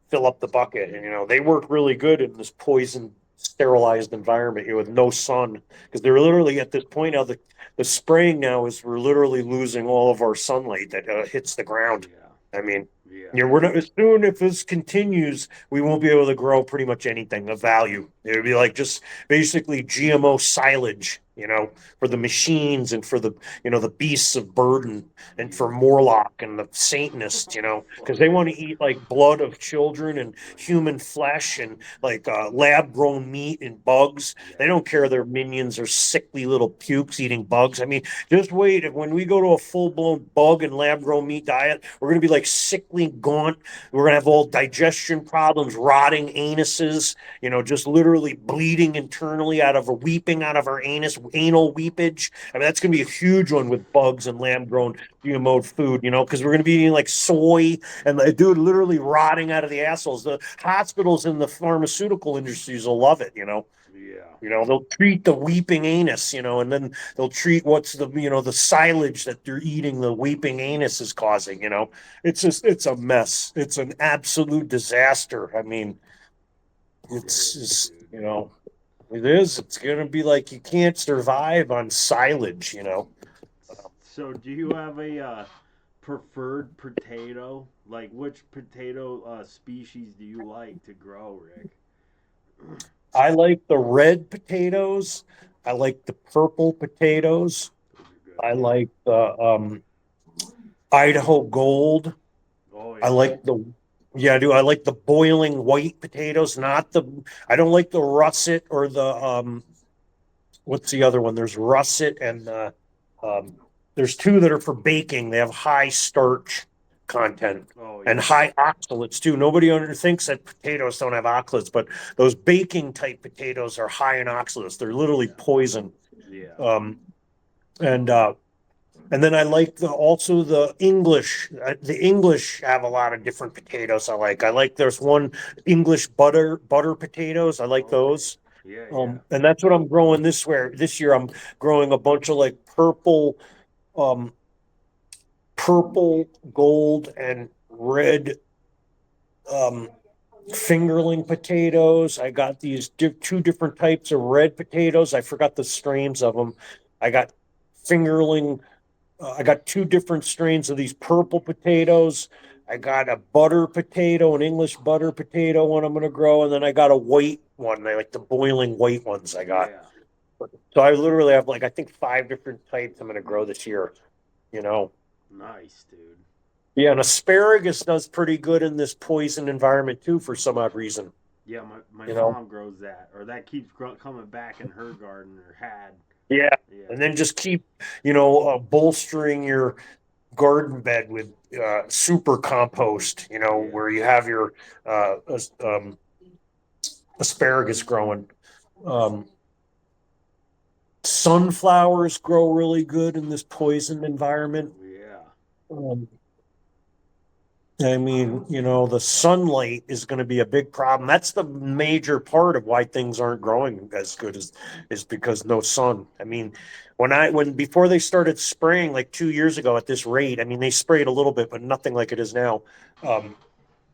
fill up the bucket. And, you know, they work really good in this poison sterilized environment, you know, with no sun. Because they're literally at this point now, the spraying now is we're literally losing all of our sunlight that hits the ground. Yeah. I mean, Yeah. yeah, we're not as soon if this continues, we won't be able to grow pretty much anything of value. It would be like just basically GMO silage, you know, for the machines and for the you know the beasts of burden and for Yeah. Morlock and the Satanists, you know, because they want to eat like blood of children and human flesh and like lab grown meat and bugs. They don't care their minions are sickly little pukes eating bugs. I mean, just wait. When we go to a full blown bug and lab grown meat diet, we're going to be like sickly gaunt. We're going to have all digestion problems, rotting anuses, you know, just literally bleeding internally out of a weeping out of our anal weepage. I mean, that's going to be a huge one with bugs and lab grown GMO food, you know, because we're going to be eating like soy and dude, literally rotting out of the assholes. The hospitals and the pharmaceutical industries will love it, you know. Yeah. You know, they'll treat the weeping anus, you know, and then they'll treat what's the, you know, the silage that they're eating, the weeping anus is causing, you know. It's just, it's a mess. It's an absolute disaster. I mean, It it's is, just, dude. you know, it is. It's going to be like you can't survive on silage, you know. So, do you have a preferred potato? Like, which potato species do you like to grow, Rick? I like the red potatoes. I like the purple potatoes. Those are I good. like the Idaho Gold. Oh I yeah. like the yeah, I do. I like the boiling white potatoes, not the I don't like the russet or the what's the other one? There's russet and um there's two that are for baking. They have high starch content Oh and yeah. high oxalates too. Nobody thinks that potatoes don't have oxalates, but those baking type potatoes are high in oxalates. They're literally poison. Yeah. Um and uh and then I like also the English. The English have a lot of different potatoes I like. I like there's one English butter potatoes. I like Okay. those. Yeah. Yeah. And that's what I'm growing this year. I'm growing a bunch of like um, purple, gold, and red um, fingerling potatoes. I got these two different types of red potatoes. I forgot the strains of them. I got fingerling I got two different strains of these purple potatoes. I got a butter potato, an English butter potato one I'm going to grow, and then I got a white one. I like the boiling white ones I got. Yeah. So I literally have like I think 5 different types I'm going to grow this year. You know, Nice, dude. yeah, and asparagus does pretty good in this poison environment too for some odd reason. Yeah, my You know, mom grows that, or that keeps coming back in her garden, or had. yeah, Yeah. and then just keep bolstering your garden bed with super compost, you know, Yeah. where you have your uh, um, asparagus growing. Um, Sunflowers grow really good in this poisoned environment. Yeah. Um, I mean, you know, the sunlight is going to be a big problem. That's the major part of why things aren't growing as good as is because no sun. I mean, when before they started spraying like 2 years ago at this rate, I mean, they sprayed a little bit, but nothing like it is now. Um,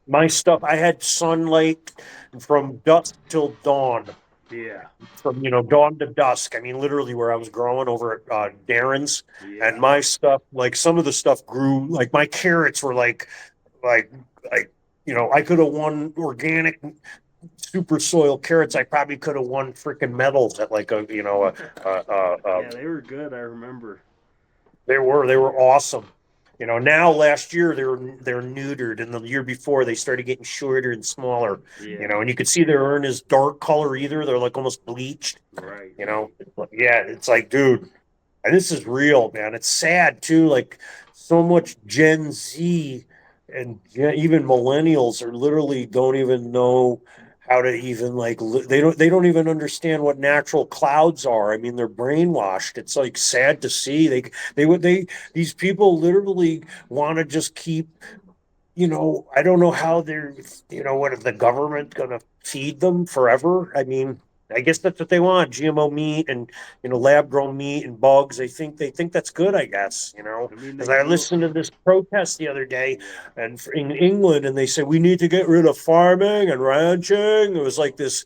my stuff, I had sunlight from dusk till dawn, Yeah. from dawn to dusk. I mean, literally where I was growing over at Darren's, and Yeah. my stuff, like some of the stuff grew, like my carrots were like like I could have won organic super soil carrots. I probably could have won freaking medals at like Yeah, they were good. I remember. they were awesome. Now last year they're neutered, and the year before they started getting shorter and smaller. Yeah. And you could see they aren't as dark color either. They're like almost bleached. Right. You know, yeah, it's like, dude. And this is real, man. It's sad too. Like so much Gen Z and even millennials are literally don't even know how to even like they don't even understand what natural clouds are. I mean, they're brainwashed. It's like sad to see. They these people literally want to just keep, I don't know how they're, what is the government going to feed them forever? I mean, I guess that's what they want, GMO meat and, lab grown meat and bugs. They think that's good, I guess, I mean, because they I grew. listened to this protest the other day Yeah. and in England, and they said we need to get rid of farming and ranching. It was like this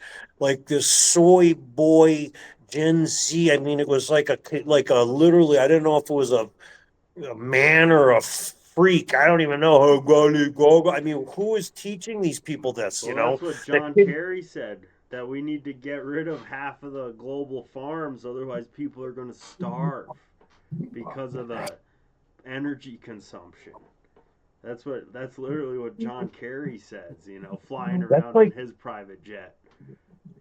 soy boy Gen Z. I mean, it was like a literally, I didn't know if it was a man or a freak. I don't even know. I mean, who is teaching these people this? Well, that's what The John kid, Kerry said, that we need to get rid of half of the global farms, otherwise people are going to starve because of the energy consumption. That's literally what John Kerry says, flying that's around in like his private jet,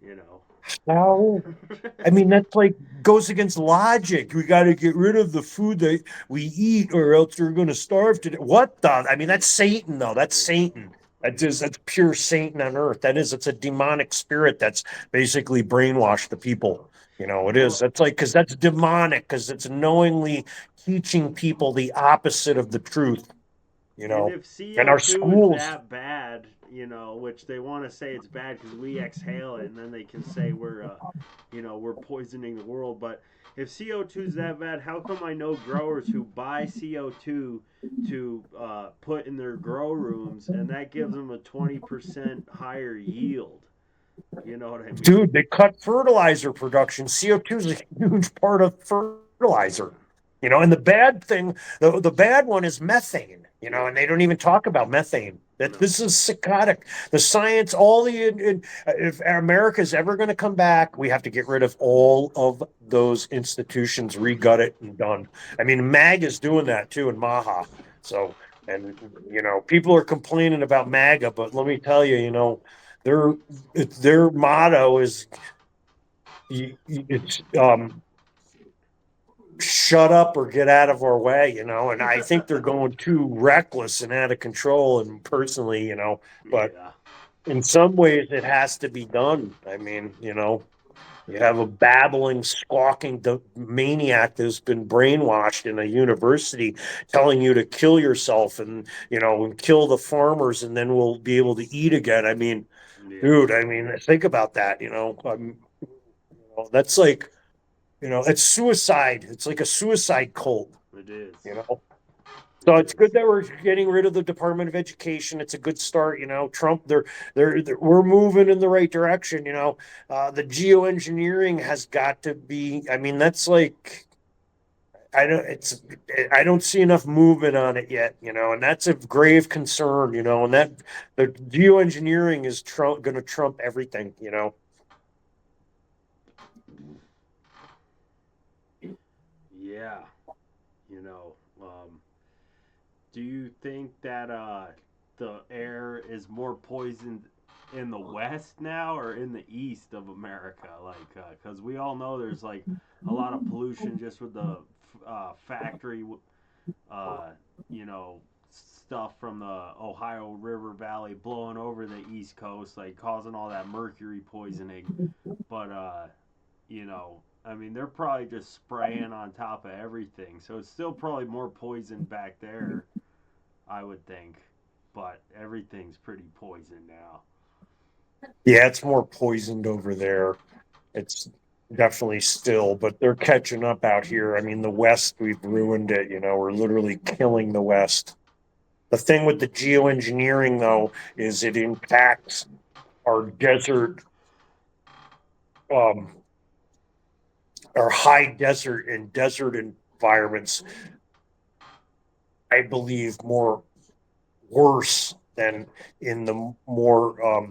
you know. how. I mean, that's like goes against logic. We got to get rid of the food that we eat, or else we're going to starve to death. What the? I mean, that's Satan, though. That's Satan. That's pure Satan on earth. That is, it's a demonic spirit that's basically brainwashed the people. It is. Well, That's like because that's demonic because it's knowingly teaching people the opposite of the truth. You and know, if and our CO2 is schools, that bad, which they want to say it's bad because we exhale it, and then they can say we're poisoning the world. But if CO2 is that bad, how come I know growers who buy CO2 to put in their grow rooms, and that gives them a 20% higher yield? You know what I mean? dude, they cut fertilizer production. CO2 is a huge part of fertilizer. And the bad thing, the bad one is methane, Yeah. and they don't even talk about methane. That No. this is psychotic. The science, all if America is ever going to come back, we have to get rid of all of those institutions, regut it and done. I mean, MAG is doing that too in Maha. So, and people are complaining about MAGA, but let me tell you, their their motto is it's shut up or get out of our way, and I think they're going too reckless and out of control, and personally, but Yeah. in some ways it has to be done. I mean, you have a babbling, squawking maniac that's been brainwashed in a university telling you to kill yourself and kill the farmers, and then we'll be able to eat again. I mean, Yeah. dude, I mean, think about that, that's like, it's suicide. It's like a suicide cult, It is. you know. So It it's good is. that we're getting rid of the Department of Education. It's a good start, Trump, we're moving in the right direction, The geoengineering has got to be. I mean, that's like I don't see enough movement on it yet, and that's a grave concern, and that the geoengineering is going to trump everything. Yeah. You know, um, do you think that the air is more poisoned in the west now or in the east of America? Like, because we all know there's like a lot of pollution just with the factory, uh, you know, stuff from the Ohio River Valley blowing over the east coast, like causing all that mercury poisoning. But I mean, they're probably just spraying on top of everything, so it's still probably more poison back there, I would think. But everything's pretty poisoned now. Yeah, it's more poisoned over there. It's definitely still, but they're catching up out here. I mean, the West, we've ruined it. We're literally killing the West. The thing with the geoengineering, though, is it impacts our um, our high desert and desert environments, I believe, more worse than in the more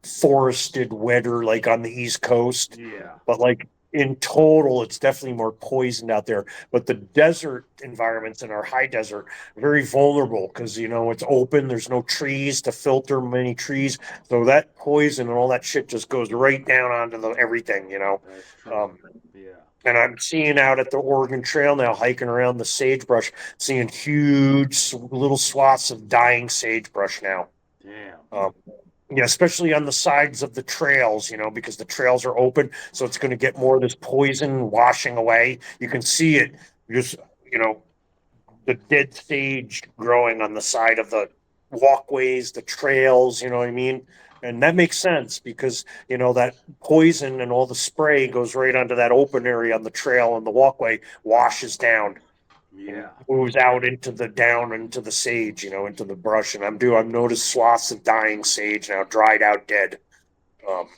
forested, wetter, like on the East Coast. Yeah. But like in total, it's definitely more poisoned out there. But the desert environments in our high desert are very vulnerable because it's open. There's no trees to filter many trees, so that poison and all that shit just goes right down onto the everything. That's true. Um, Yeah. and I'm seeing out at the Oregon Trail now, hiking around the sagebrush, seeing huge little swaths of dying sagebrush now. Damn. Yeah, especially on the sides of the trails, because the trails are open, so it's going to get more of this poison washing away. You can see it, just you know, the dead sage growing on the side of the walkways, the trails. You know what I mean? And that makes sense because that poison and all the spray goes right onto that open area on the trail, and the walkway washes down and Yeah. moves out into the down into the sage, into the brush. And I've noticed swaths of dying sage now, dried out, dead. Um,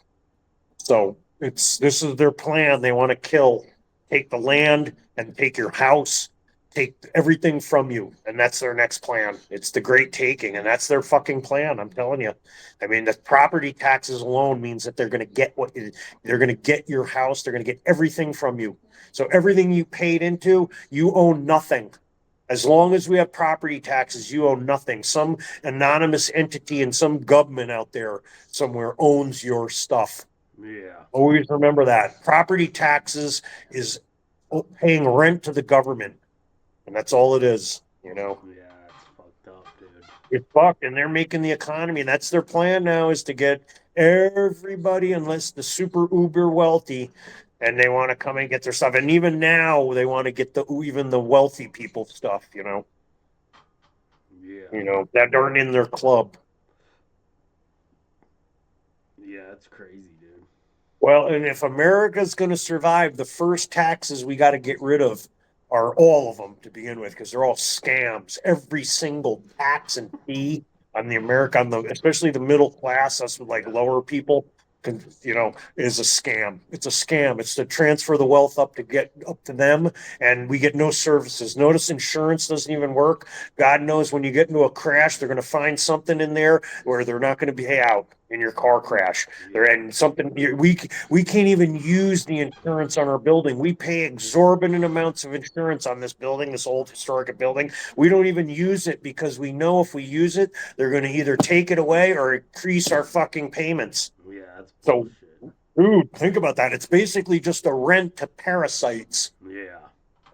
so this is their plan. They want to take the land and take your house, take everything from you, and that's their next plan. It's the great taking, and that's their fucking plan. I'm telling you. I mean, the property taxes alone means that they're going to get they're going to get your house. They're going to get everything from you. So everything you paid into, you own nothing. As long as we have property taxes, you own nothing. Some anonymous entity and some government out there somewhere owns your stuff. Yeah. Always remember that. Property taxes is paying rent to the government, and that's all it is. Yeah, it's fucked up, dude. It's fucked, and they're making the economy. And that's their plan now, is to get everybody, unless the super uber wealthy, and they want to come and get their stuff. And even now, they want to get even the wealthy people stuff. Yeah. That aren't in their club. Yeah, that's crazy, dude. Well, and if America's going to survive, the first taxes we got to get rid of are all of them to begin with, because they're all scams. Every single tax and fee on especially the middle class, us with like lower people, is a scam. It's a scam. It's to transfer the wealth up to get up to them, and we get no services. Notice insurance doesn't even work. God knows when you get into a crash, they're going to find something in there where they're not going to pay out in your car crash. And something we can't even use the insurance on our building. We pay exorbitant amounts of insurance on this building, this old historic building. We don't even use it because we know if we use it, they're going to either take it away or increase our fucking payments. Yeah, that's So, bullshit. dude, think about that. It's basically just a rent to parasites. Yeah.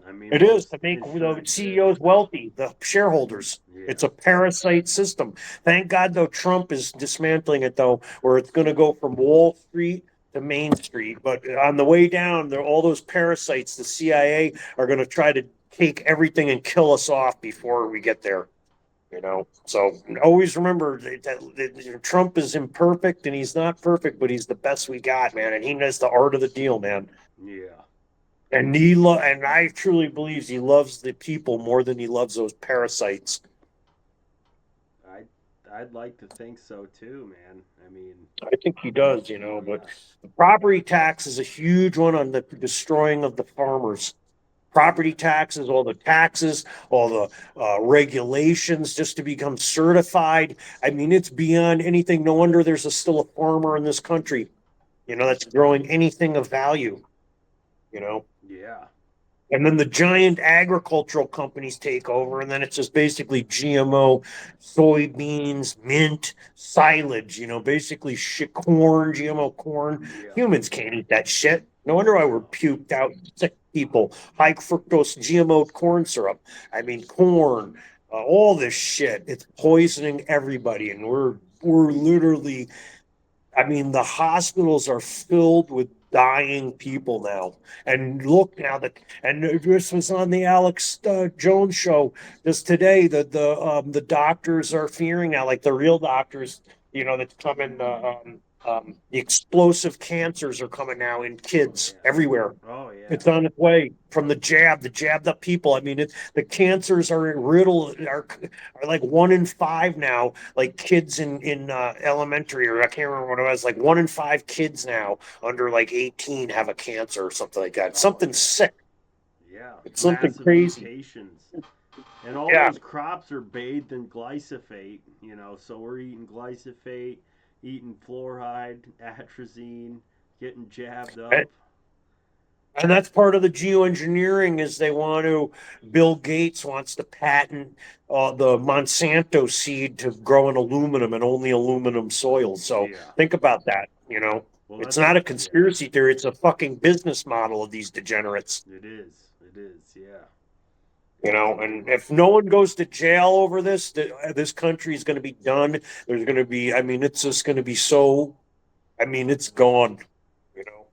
I mean, It is most to make the insurance is. CEOs wealthy, the shareholders. Yeah. It's a parasite system. Thank God, though, Trump is dismantling it, though, where it's going to go from Wall Street to Main Street. But on the way down, there all those parasites, the CIA, are going to try to take everything and kill us off before we get there. So always remember that Trump is imperfect and he's not perfect, but he's the best we got, man. And he knows the art of the deal, man. Yeah. And and I truly believe he loves the people more than he loves those parasites. I'd like to think so too, man. I mean, I think he does, yeah. but the property tax is a huge one on the destroying of the farmers. Property taxes, all the regulations just to become certified. I mean, it's beyond anything. No wonder there's still a farmer in this country, that's growing anything of value, you know. Yeah. And then the giant agricultural companies take over, and then it's just basically GMO, soybeans, mint, silage, basically shit, corn, GMO corn. Yeah. Humans can't eat that shit. No wonder why we're puked out sick people. High fructose GMO corn syrup. I mean, corn, all this shit. It's poisoning everybody, and we're literally. I mean, the hospitals are filled with dying people now. And look now that, and this was on the Alex Jones show just today. The doctors are fearing now, like the real doctors, that's coming. The explosive cancers are coming now in kids everywhere. Oh yeah. It's on its way from the jabbed up people. I mean, the cancers are like 1 in 5 now. Like kids in elementary, or I can't remember what it was. Like 1 in 5 kids now under like 18 have a cancer or something like that. Something sick. Yeah. It's something Massive crazy. mutations. And all Yeah. those crops are bathed in glyphosate, so we're eating glyphosate, eating fluoride, atrazine, getting jabbed up. And that's part of the geoengineering is they want to, Bill Gates wants to patent the Monsanto seed to grow in aluminum and only aluminum soil. So Yeah. think about that, you know. Well, It's that's not a yeah. conspiracy theory, it's a fucking business model of these degenerates. It is. It is. Yeah. You know, and Absolutely. if no one goes to jail over this, this country is going to be done. There's going to be, I mean, it's just going to be so, I mean, it's gone, you know.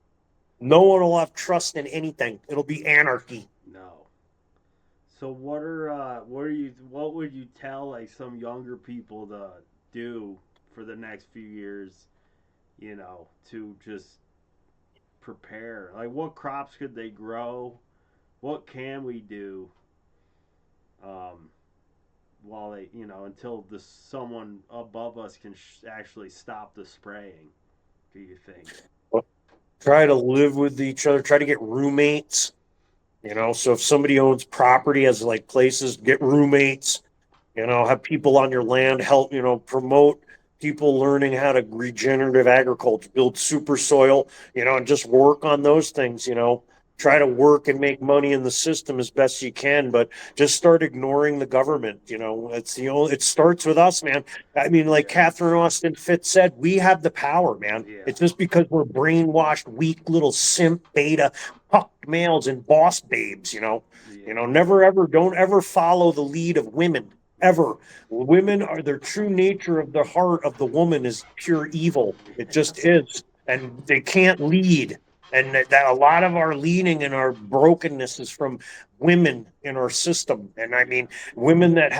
No one will have trust in anything. It'll be anarchy. No. So what would you tell like some younger people to do for the next few years, to just prepare? Like what crops could they grow? What can we do um while until someone above us can actually stop the spraying, do you think? Try to live with each other, try to get roommates, you know. So if somebody owns property, has like places, get roommates, you know, have people on your land help, you know, promote people learning how to regenerative agriculture, build super soil, you know, and just work on those things, you know. Try to work and make money in the system as best you can, but just start ignoring the government. You know, it's the only, it starts with us, man. I mean, like Yeah. Catherine Austin Fitz said, we have the power, man. Yeah. It's just because we're brainwashed, weak little simp beta puck males and boss babes, you know. You Yeah. know, never ever, don't ever follow the lead of women ever. Women are their true nature of the heart of the woman is pure evil. It Yeah. just is. And they can't lead. And that a lot of our leading and our brokenness is from women in our system. And I mean, women that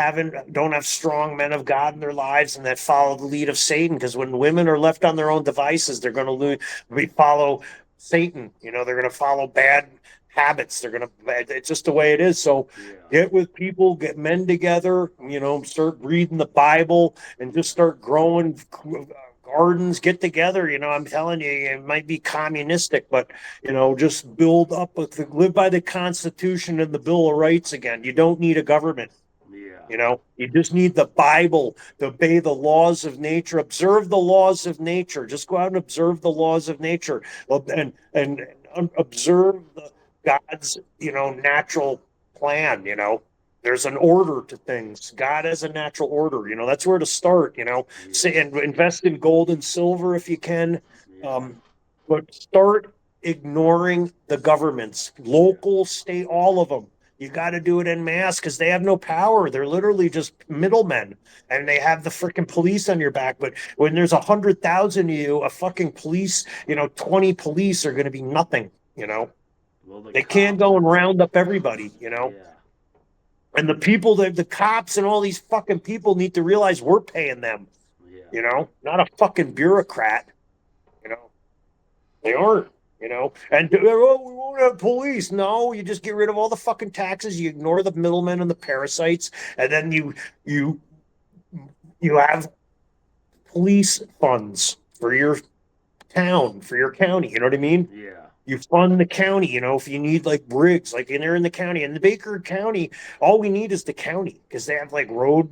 don't have strong men of God in their lives and that follow the lead of Satan. Because when women are left on their own devices, they're going to follow Satan. You know, they're going to follow bad habits. They're going to, it's just the way it is. So Yeah. get with people, get men together, you know, start reading the Bible and just start growing gardens, get together. You know, I'm telling you, it might be communistic, but, you know, just build up, live by the Constitution and the Bill of Rights again. You don't need a government. Yeah. You know, you just need the Bible to obey the laws of nature, observe the laws of nature. Just go out and observe the laws of nature and observe God's, you know, natural plan. You know, there's an order to things. God has a natural order. You know, that's where to start. You know, say Yeah. and invest in gold and silver if you can, Yeah. but start ignoring the governments, Yeah. local, state, all of them. You got to do it en masse because they have no power. They're literally just middlemen, and they have the freaking police on your back. But when there's 100,000 of you, a fucking police, you know, 20 police are going to be nothing. You know, Well, the they can't cops go are and just round up everybody. You know, yeah. and the people that the cops and all these fucking people need to realize we're paying them. Yeah. You know, not a fucking bureaucrat. You know, they aren't. You know, and oh, we won't have police. No, you just get rid of all the fucking taxes. You ignore the middlemen and the parasites, and then you you have police funds for your town, for your county. You know what I mean? Yeah. You fund the county, you know, if you need like rigs, like in there in the county. And the Baker County, all we need is the county because they have like road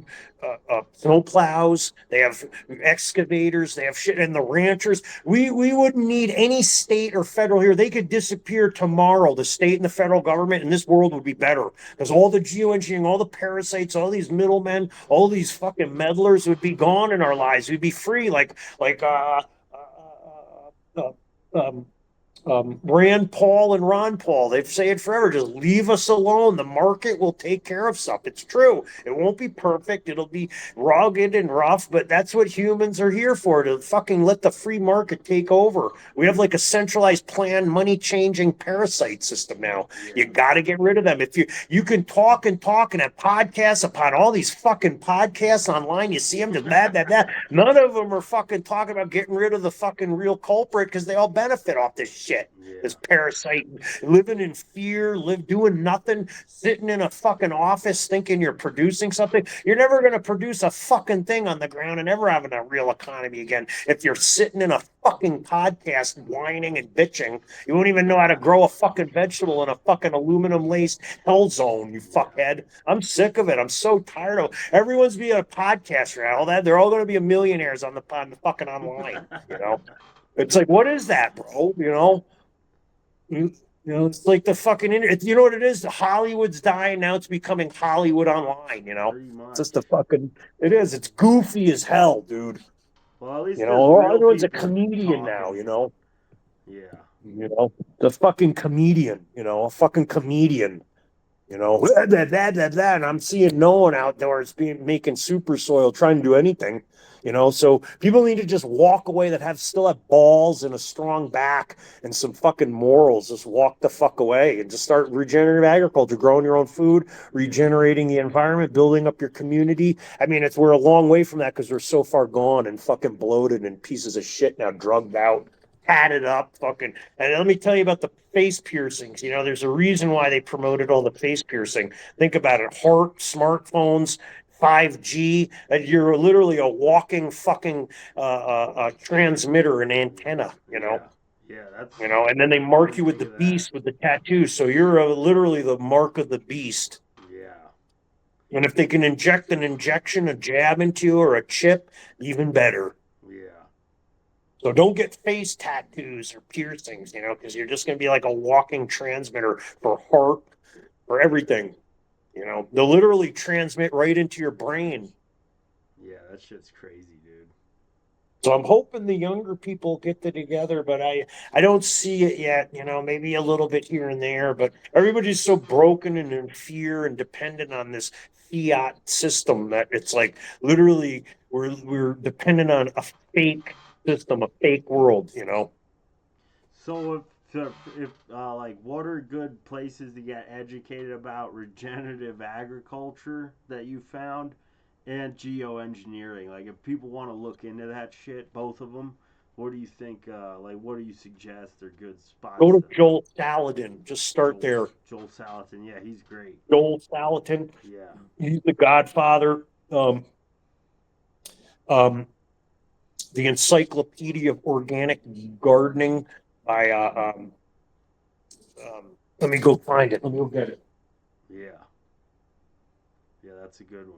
snow plows, they have excavators, they have shit. And the ranchers, we wouldn't need any state or federal here. They could disappear tomorrow, the state and the federal government, and this world would be better because all the geoengineering, all the parasites, all these middlemen, all these fucking meddlers would be gone in our lives. We'd be free, uh, um, Rand Paul and Ron Paul. They've said it forever. Just leave us alone. The market will take care of stuff. It's true. It won't be perfect. It'll be rugged and rough, but that's what humans are here for, to fucking let the free market take over. We have like a centralized plan, money changing parasite system now. You Yeah. got to get rid of them. If you can talk and have podcasts upon all these fucking podcasts online, you see them just bad, bad, bad. None of them are fucking talking about getting rid of the fucking real culprit because they all benefit off this shit. Yeah. This parasite living in fear, doing nothing, sitting in a fucking office thinking you're producing something. You're never going to produce a fucking thing on the ground and ever having a real economy again if you're sitting in a fucking podcast whining and bitching. You won't even know how to grow a fucking vegetable in a fucking aluminum laced hell zone, you Yeah. fuckhead. I'm sick of it. I'm so tired of everyone's being a podcaster and all that. They're all going to be millionaires on the fucking online, you know. It's like, what is that, bro? You know, you You know, it's like the fucking internet. You know what it is? Hollywood's dying now. It's becoming Hollywood online. You know, Pretty it's much. just the fucking. It is. It's goofy as hell, dude. Well, at least You know, there's real everyone's a people comedian now. talking. You know, Yeah. the fucking comedian. You know, a fucking comedian. You know, and I'm seeing no one outdoors making super soil trying to do anything. You know, so people need to just walk away that still have balls and a strong back and some fucking morals. Just walk the fuck away and just start regenerative agriculture, growing your own food, regenerating the environment, building up your community. I mean, we're a long way from that because we're so far gone and fucking bloated and pieces of shit now, drugged out, padded up, fucking. And let me tell you about the face piercings. You know, there's a reason why they promoted all the face piercing. Think about it: heart, smartphones, 5G. You're literally a walking fucking transmitter and antenna. You know. Yeah, that's. You know, and then they mark you with the beast with the tattoos. So you're literally the mark of the beast. Yeah. And if they can inject an injection, a jab into you, or a chip, even better. Yeah. So don't get face tattoos or piercings, you know, because you're just going to be like a walking transmitter for heart, for everything. You know, they'll literally transmit right into your brain. Yeah, that shit's crazy, dude. So I'm hoping the younger people get together, but I don't see it yet. You know, maybe a little bit here and there, but everybody's so broken and in fear and dependent on this fiat system that it's like literally we're dependent on a fake system, a fake world. You know. So if like, what are good places to get educated about regenerative agriculture that you found, and geoengineering? Like, if people want to look into that shit, both of them, what do you think? Like, what do you suggest are good spots? Go to Joel Salatin. Just start there. Joel Salatin, yeah, he's great. Joel Salatin. Yeah. He's the godfather. The Encyclopedia of Organic Gardening by let me go find it. Let me go get it. Yeah. Yeah, that's a good one.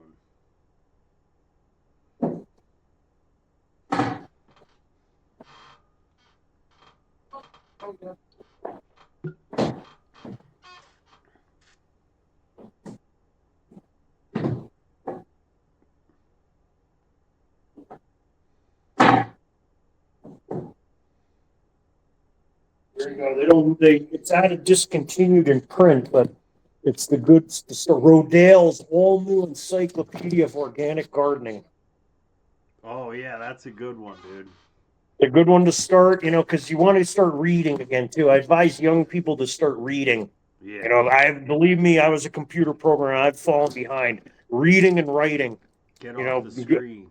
There you go. It's out of discontinued in print, but it's the Rodale's all new Encyclopedia of Organic Gardening. Oh yeah, that's a good one, dude. A good one to start, you know, because you want to start reading again too. I advise young people to start reading. Yeah. You know, believe me, I was a computer programmer. I've fallen behind reading and writing. Get You off know, the screen.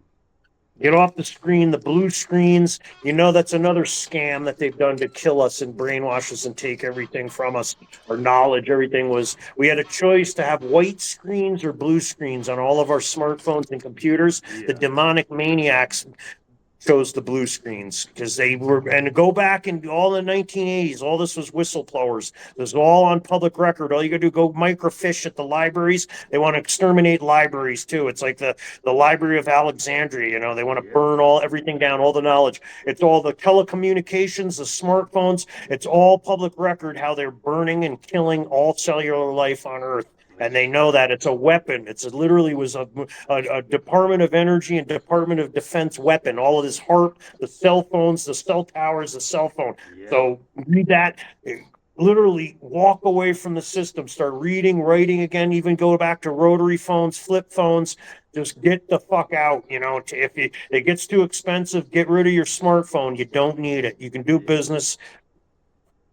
get off the screen, the blue screens. You know, that's another scam that they've done to kill us and brainwash us and take everything from us. Our knowledge, everything was. We had a choice to have white screens or blue screens on all of our smartphones and computers. Yeah. The demonic maniacs chose the blue screens because they were, and go back and all the 1980s, all this was whistleblowers. This was all on public record. All you gotta do, go microfiche at the libraries. They want to exterminate libraries too. It's like the Library of Alexandria, you know, they want to burn everything down, all the knowledge. It's all the telecommunications, the smartphones. It's all public record how they're burning and killing all cellular life on Earth. And they know that it's a weapon. Literally was a Department of Energy and Department of Defense weapon. All of this HARP, the cell phones, the cell towers, the cell phone. Yeah. So read that. Literally walk away from the system. Start reading, writing again. Even go back to rotary phones, flip phones. Just get the fuck out. You know, if it gets too expensive, get rid of your smartphone. You don't need it. You can do business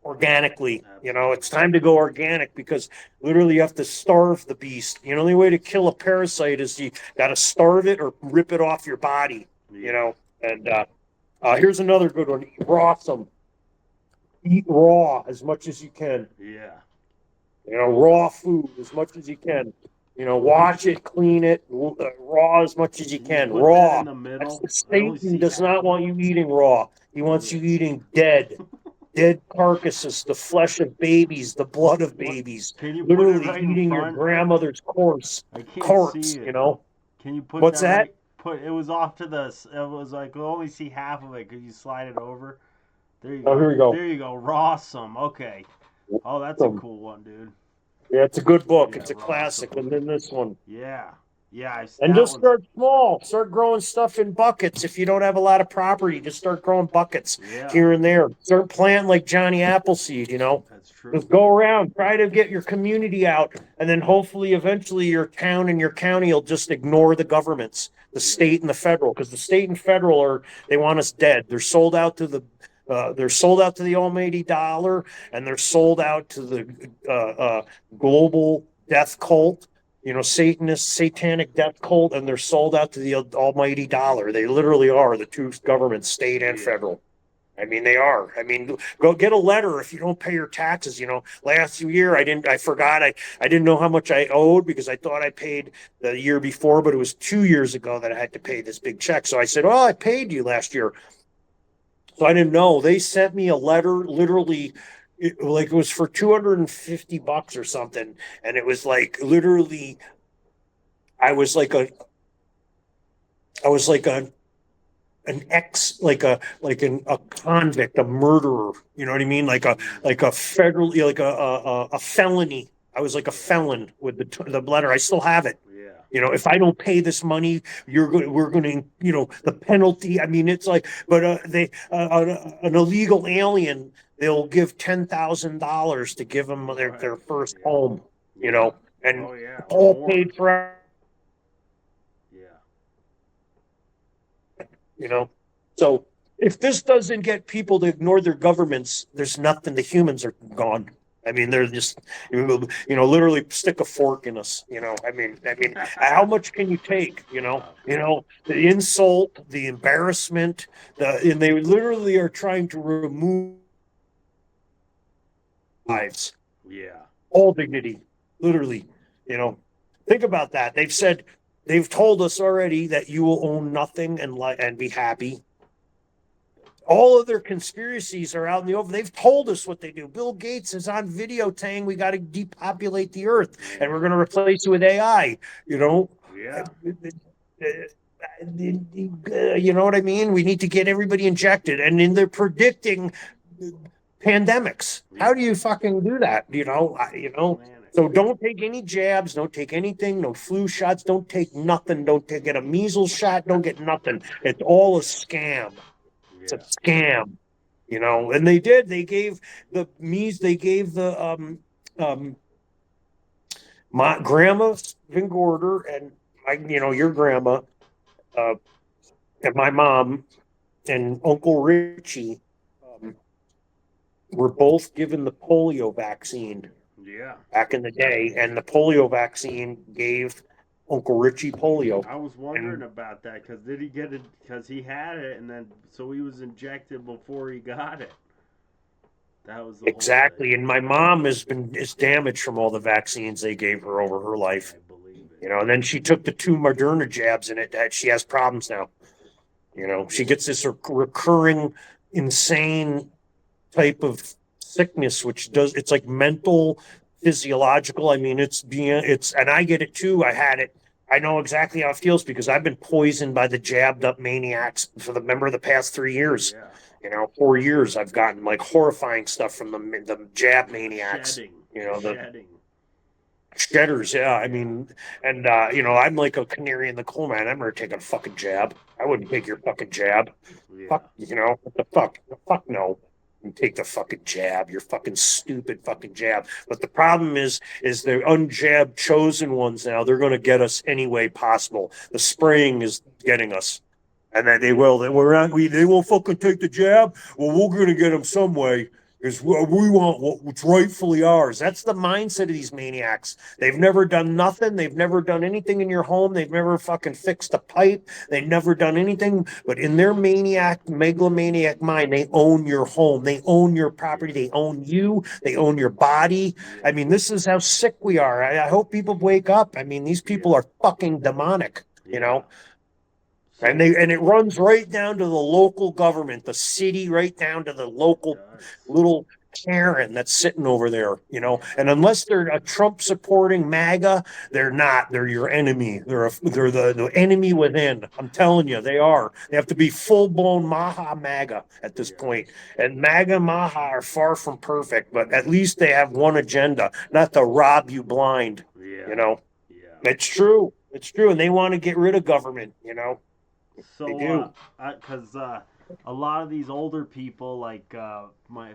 organically. You know, it's time to go organic because literally you have to starve the beast. The only way to kill a parasite is you got to starve it or rip it off your body. You know, and here's another good one: Rawsome. Eat raw as much as you can. Yeah. You know, raw food as much as you can. You know, wash it, clean it, raw as much as you can. Put Raw. that in the middle. Satan does not want you eating raw. He wants you eating dead. Dead carcasses, the flesh of babies, the blood of babies. Can you literally put it right eating your grandmother's corpse. I can't corpse, see it. You know? Can you put What's that? Right? It was off to the. It was like we'll only see half of it. Could you slide it over? There you go. Oh, here we go. There you go. Rawsome. Okay. Oh, that's a So, cool one, dude. yeah, it's a good book. Yeah, It's a classic. Rawsome. And then this one. Yeah, yeah. And That just one's start small. Start growing stuff in buckets. If you don't have a lot of property, just start growing buckets yeah. here and there. Start planting like Johnny Appleseed, That's Just true. go around, try to get your community out, and then hopefully eventually your town and your county will just ignore the governments, the Yeah, state and the federal, because the state and federal they want us dead. They're sold out to the almighty dollar, and they're sold out to the global death cult, Satanist, satanic death cult, and they're sold out to the almighty dollar. They literally are the two governments, state and yeah, federal. I mean, they are. I mean, go get a letter if you don't pay your taxes. Last year I forgot, I didn't know how much I owed because I thought I paid the year before, but it was 2 years ago that I had to pay this big check. So I said, "Oh, I paid you last year." So I didn't know. They sent me a letter, literally, like it was for $250 or something, and it was like literally, I was like a, I was like an ex a convict, a murderer, you know what I mean, like a federally, like a felony. I was like a felon with the letter. I still have it. yeah, If I don't pay this money, we're going to, the penalty. I mean, it's like, but an illegal alien, they'll give $10,000 to give them their right. first Yeah, home, yeah. and Oh yeah, or all more. paid for, Yeah, you know. So if this doesn't get people to ignore their governments, there's nothing. The humans are gone. I mean, they're just, literally stick a fork in us. I mean, how much can you take? The insult, the embarrassment, and they literally are trying to remove lives, yeah, all dignity, literally. You know, think about that. They've told us already that you will own nothing and be happy. All of their conspiracies are out in the open. They've told us what they do. Bill Gates is on video saying we got to depopulate the earth and we're going to replace it with AI. You know, yeah, you know what I mean? We need to get everybody injected, and then they're predicting pandemics. yeah. How do you fucking do that? Planet. So don't take any jabs, don't take anything, no flu shots, don't take nothing, get a measles shot, don't get nothing. It's all a scam. It's a Yeah, scam, and they gave um my grandma Van Gorder and your grandma, uh and my mom and Uncle Richie, um, were both given the polio vaccine yeah. back in the day, and the polio vaccine gave Uncle Richie polio. I was wondering And about that because did he get it? Because he had it, and then so he was injected before he got it. That was the whole thing. exactly, and my mom is damaged from all the vaccines they gave her over her life. I believe it. And then she took the two Moderna jabs in it that she has problems now. She gets this recurring, insane type of sickness, which it's like mental, physiological. I mean, and I get it too. I had it. I know exactly how it feels because I've been poisoned by the jabbed up maniacs for the past 3 years. Yeah. 4 years I've gotten like horrifying stuff from the jab maniacs. Shedding. The Shedding. shedders, yeah. I mean, and I'm like a canary in the coal mine. I'm never taking a fucking jab. I wouldn't take your fucking jab. Yeah. Fuck, what the fuck? The fuck no. You take the fucking jab, your fucking stupid fucking jab. But the problem is the unjabbed chosen ones now, they're gonna get us any way possible. The spraying is getting us. And then they will. They won't fucking take the jab. Well, we're gonna get them some way because we want what's rightfully ours. That's the mindset of these maniacs. They've never done nothing. They've never done anything in your home. They've never fucking fixed a pipe. They've never done anything. But in their megalomaniac mind, they own your home. They own your property. They own you. They own your body. I mean, this is how sick we are. I hope people wake up. I mean, these people are fucking demonic. And it runs right down to the local government, the city, right down to the local little Karen that's sitting over there, and unless they're a Trump supporting MAGA, they're not. They're your enemy. They're the enemy within. I'm telling you, they are. They have to be full blown Maha MAGA at this point. And MAGA Maha are far from perfect, but at least they have one agenda, not to rob you blind. Yeah. You know, Yeah. it's true. It's true, and they want to get rid of government. They So, do. because a lot of these older people, like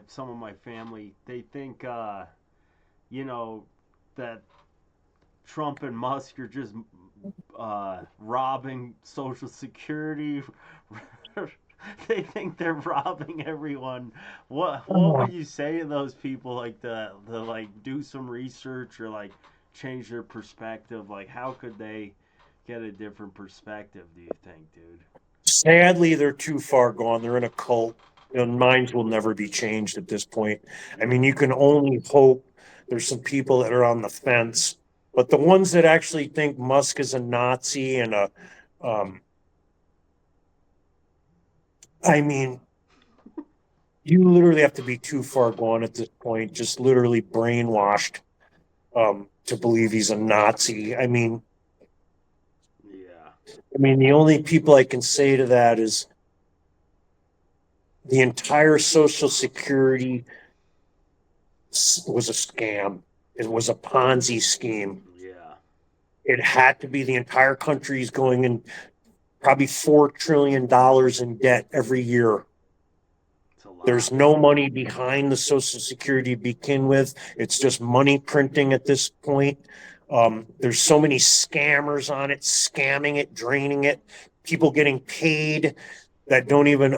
some of my family, they think, you know, that Trump and Musk are just robbing Social Security. They think they're robbing everyone. What would you say to those people, like the like do some research or like change their perspective? Like, how could they get a different perspective? Do you think, dude? Sadly, they're too far gone. They're in a cult. Minds will never be changed at this point. I mean, you can only hope there's some people that are on the fence, but the ones that actually think Musk is a Nazi and um, I mean, you literally have to be too far gone at this point, just literally brainwashed, to believe he's a Nazi. Yeah. The only people I can say to that is the entire Social Security was a scam. It was a Ponzi scheme. Yeah. It had to be. The entire country is going in probably $4 trillion in debt every year. It's a lot. There's no money behind the Social Security to begin with. It's just money printing at this point. There's so many scammers on it, scamming it, draining it, people getting paid that don't even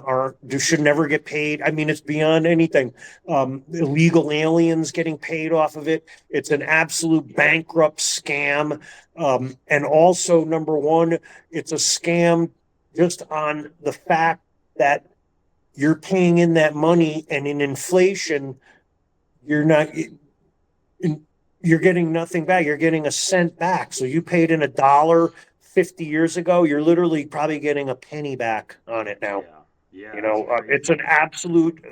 should never get paid. I mean, it's beyond anything. Illegal aliens getting paid off of it. It's an absolute bankrupt scam. And also, number one, it's a scam just on the fact that you're paying in that money, and in inflation, you're not. You're getting nothing back. You're getting a cent back. So you paid in $1 50 years ago. You're literally probably getting a penny back on it now. Yeah. Yeah. It's an absolute.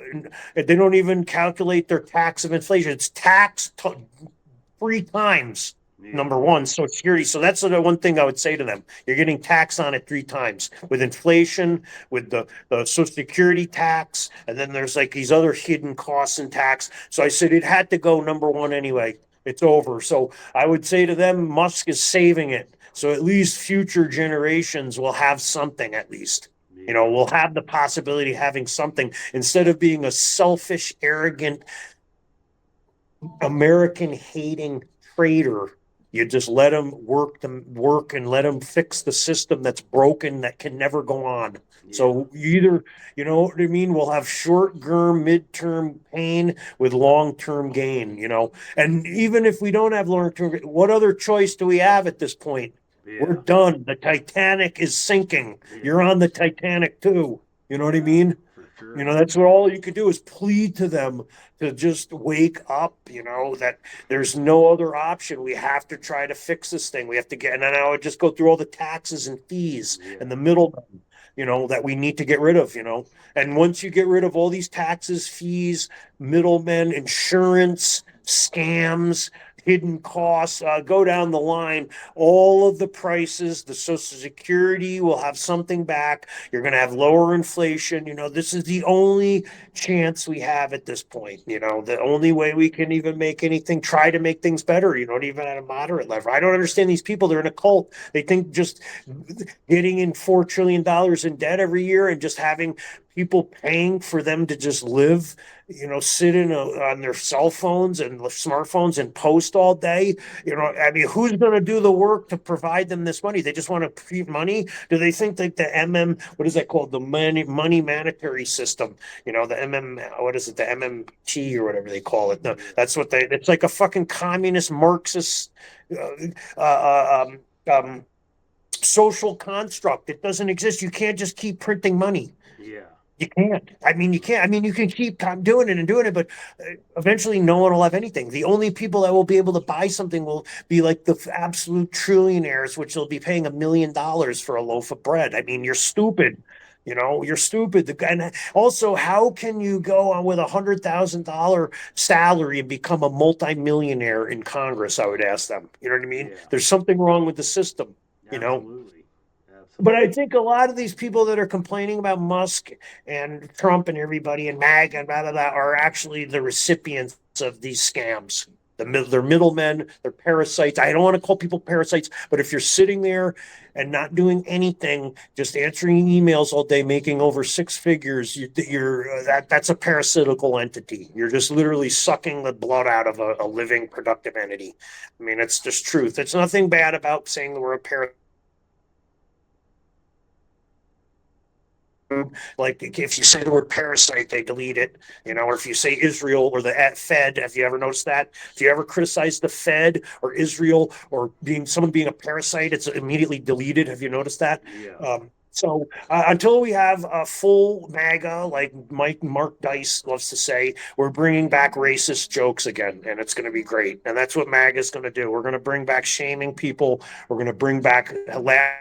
They don't even calculate their tax of inflation. It's taxed 3 times. Yeah. Number one, Social Security. So that's the one thing I would say to them. You're getting taxed on it 3 times with inflation, with the Social Security tax, and then there's like these other hidden costs and tax. So I said it had to go number one anyway. It's over. So I would say to them, Musk is saving it. So at least future generations will have something at least. We'll have the possibility of having something instead of being a selfish, arrogant, American hating traitor. You just let them work and let them fix the system that's broken that can never go on. Yeah. So you know what I mean? We'll have short-term, mid-term pain with long-term gain, And even if we don't have long-term, what other choice do we have at this point? Yeah. We're done. The Titanic is sinking. Yeah. You're on the Titanic too. You know what I mean? Sure. That's what all you could do is plead to them to just wake up, that there's no other option. We have to try to fix this thing. We have to and then I would just go through all the taxes and fees and the middlemen, that we need to get rid of, And once you get rid of all these taxes, fees, middlemen, insurance, scams, hidden costs, go down the line, all of the prices, the Social Security will have something back. You're going to have lower inflation. This is the only chance we have at this point. The only way we can even try to make things better, even at a moderate level. I don't understand these people. They're in a cult. They think just getting in $4 trillion in debt every year and just having people paying for them to just live, sit on their cell phones and smartphones and post all day. Who's going to do the work to provide them this money? They just want to print money. Do they think that the what is that called? The money monetary system, the what is it? The MMT or whatever they call it. No, that's what it's like a fucking communist Marxist, social construct. It doesn't exist. You can't just keep printing money. Yeah. You can't. You can't. You can keep doing it, but eventually no one will have anything. The only people that will be able to buy something will be like the absolute trillionaires, which will be paying $1 million for a loaf of bread. You're stupid. You know, you're stupid. And also, how can you go on with $100,000 salary and become a multimillionaire in Congress? I would ask them. You know what I mean? Yeah. There's something wrong with the system, you know? Absolutely. But I Absolutely. think a lot of these people that are complaining about Musk and Trump and everybody and MAGA and blah, blah, blah are actually the recipients of these scams. They're middlemen, they're parasites. I don't want to call people parasites, but if you're sitting there and not doing anything, just answering emails all day, making over six figures, that's a parasitical entity. You're just literally sucking the blood out of a living, productive entity. I mean, it's just truth. It's nothing bad about saying the word parasite. Like if you say the word parasite, they delete it, you know, or if you say Israel or the Fed, have you ever noticed that? If you ever criticize the Fed or Israel or someone being a parasite, it's immediately deleted. Have you noticed that? Yeah. So until we have a full MAGA, like Mark Dice loves to say, we're bringing back racist jokes again, and it's going to be great. And that's what MAGA is going to do. We're going to bring back shaming people. We're going to bring back laughing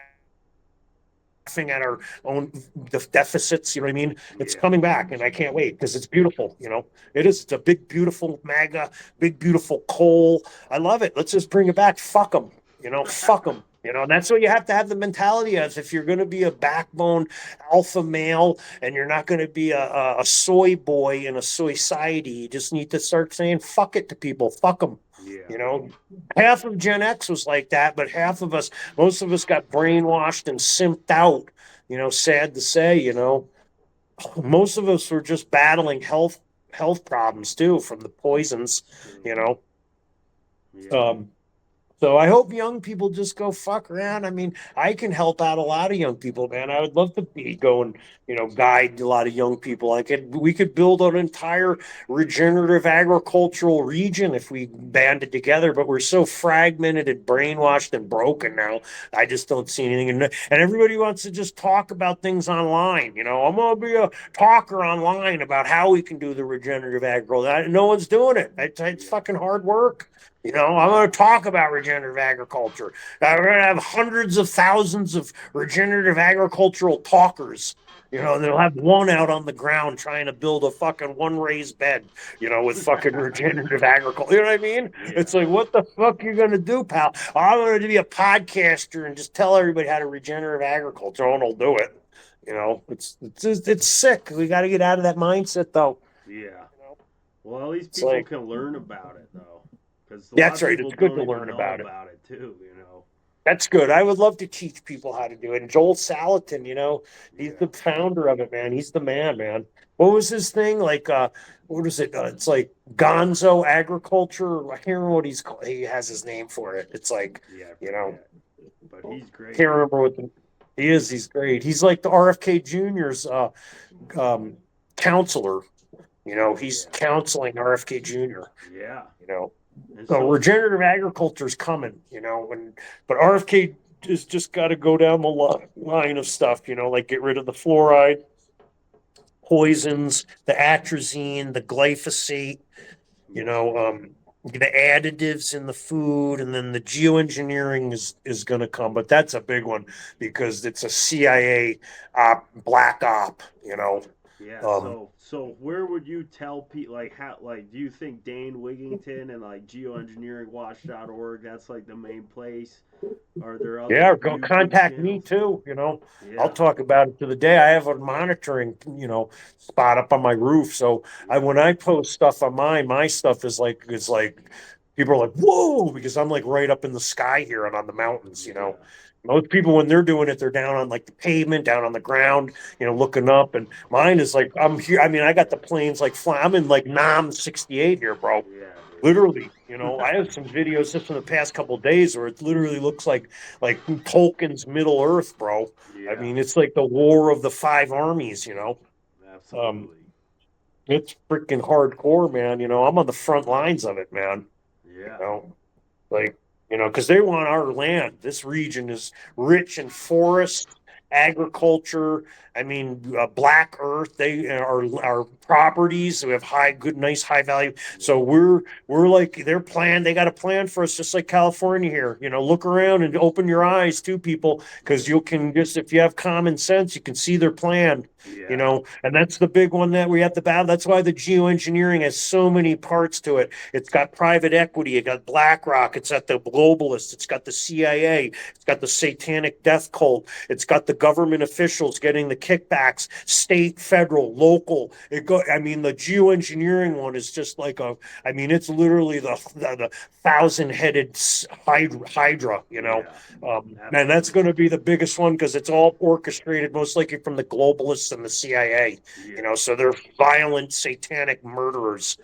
at our own deficits. You know what I mean? It's coming back, and I can't wait because it's beautiful. You know, it is. It's a big, beautiful MAGA, big, beautiful coal. I love it. Let's just bring it back. Fuck them. You know, fuck them. You know, and that's what you have to have the mentality of. If you're going to be a backbone alpha male and you're not going to be a soy boy in a soy society, you just need to start saying fuck it to people. Fuck them. Yeah. You know, half of Gen X was like that, but most of us got brainwashed and simped out. You know, sad to say, you know, most of us were just battling health problems too from the poisons, you know. Yeah. So I hope young people just go fuck around. I mean, I can help out a lot of young people, man. I would love to go and, you know, guide a lot of young people. We could build an entire regenerative agricultural region if we banded together, but we're so fragmented and brainwashed and broken now. I just don't see anything. And everybody wants to just talk about things online. You know, I'm going to be a talker online about how we can do the regenerative agriculture. No one's doing it. It's fucking hard work. You know, I'm going to talk about regenerative agriculture. We're going to have hundreds of thousands of regenerative agricultural talkers. You know, they'll have one out on the ground trying to build a fucking one raised bed, you know, with fucking regenerative agriculture. You know what I mean? Yeah. It's like, what the fuck are you going to do, pal? I'm going to be a podcaster and just tell everybody how to regenerative agriculture. No one will do it. You know, it's sick. We got to get out of that mindset, though. Yeah. You know? Well, at least It's people like, can learn about it, though. Because a lot that's of right. people It's good don't to even learn know about it. too, you know. That's good. I would love to teach people how to do it. And Joel Salatin, you know, he's Yeah. the founder of it, man. He's the man, man. What was his thing? Like, what is it? It's like Gonzo Agriculture. I can't remember what he has his name for it. It's like, Yeah, I you know, forget. But he's can't great. remember he is. He's great. He's like the RFK Jr.'s um, counselor. You know, he's Yeah. counseling RFK Jr., Yeah. you know. And So so, regenerative agriculture is coming, you know, but RFK is just got to go down the line of stuff, you know, like get rid of the fluoride, poisons, the atrazine, the glyphosate, you know, the additives in the food, and then the geoengineering is going to come, but that's a big one because it's a CIA black op, you know. yeah, Um, so where would you tell people, like, how, like, do you think Dane Wigington and like geoengineeringwatch.org, that's like the main place? Are there other Yeah, go YouTube contact me channels? too. You know, I'll Yeah. talk about it to the day. I have a monitoring, you know, spot up on my roof. So Yeah. when I post stuff on my stuff is like people are like, whoa, because I'm like right up in the sky here and on the mountains, you know. Yeah. Most people when they're doing it, they're down on like the pavement, down on the ground, you know, looking up. And mine is like I'm here. I mean, I got the planes like flying. I'm in like Nam 68 here, bro. Yeah, Literally, you dude. know, I have some videos just from the past couple of days where it literally looks like Tolkien's Middle Earth, bro. I Yeah. mean, it's like the War of the Five Armies, you know. Um, Absolutely. it's freaking hardcore, man. You know, I'm on the front lines of it, man. You Yeah. know, like, you know, because they want our land. This region is rich in forests, agriculture. I mean, black earth. They are properties. We have good, nice, high value. So we're like their plan. They got a plan for us, just like California here. Look around and open your eyes too, people, because you can just, if you have common sense, you can see their plan. Yeah. And that's the big one that we have to battle. That's why the geoengineering has so many parts to it. It's got private equity, it got BlackRock, it's got the globalists, it's got the CIA, it's got the satanic death cult, it's got the government officials getting the kickbacks, state, federal, local. I mean, the geoengineering one is just like it's literally the thousand-headed hydra. And that's going to be the biggest one because it's all orchestrated, most likely from the globalists and the CIA. So they're violent, satanic murderers.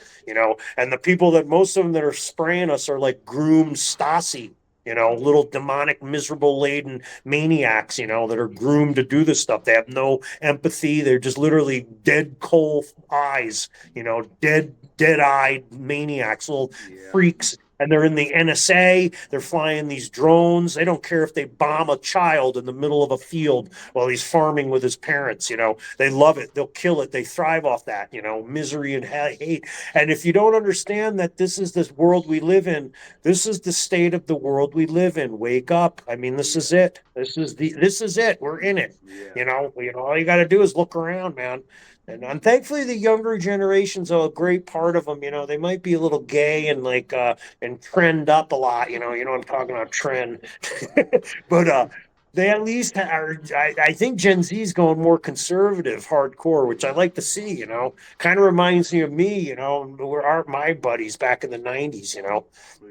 And the people that most of them that are spraying us are like groomed Stasi. Little demonic, miserable laden maniacs, that are groomed to do this stuff. They have no empathy. They're just literally dead coal eyes, dead-eyed maniacs, little freaks. And they're in the NSA. They're flying these drones. They don't care if they bomb a child in the middle of a field while he's farming with his parents. They love it. They'll kill it. They thrive off that, misery and hate. And if you don't understand that this is this world we live in, this is the state of the world we live in. Wake up. I mean, this is it. This is it. We're in it. All you got to do is look around, man. And thankfully, the younger generations are a great part of them. They might be a little gay and and trend up a lot. I'm talking about trend, but they at least are. I think Gen Z is going more conservative, hardcore, which I like to see. Kind of reminds me of me. Where are my buddies back in the '90s?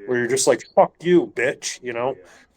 Where you're just like, fuck you, bitch.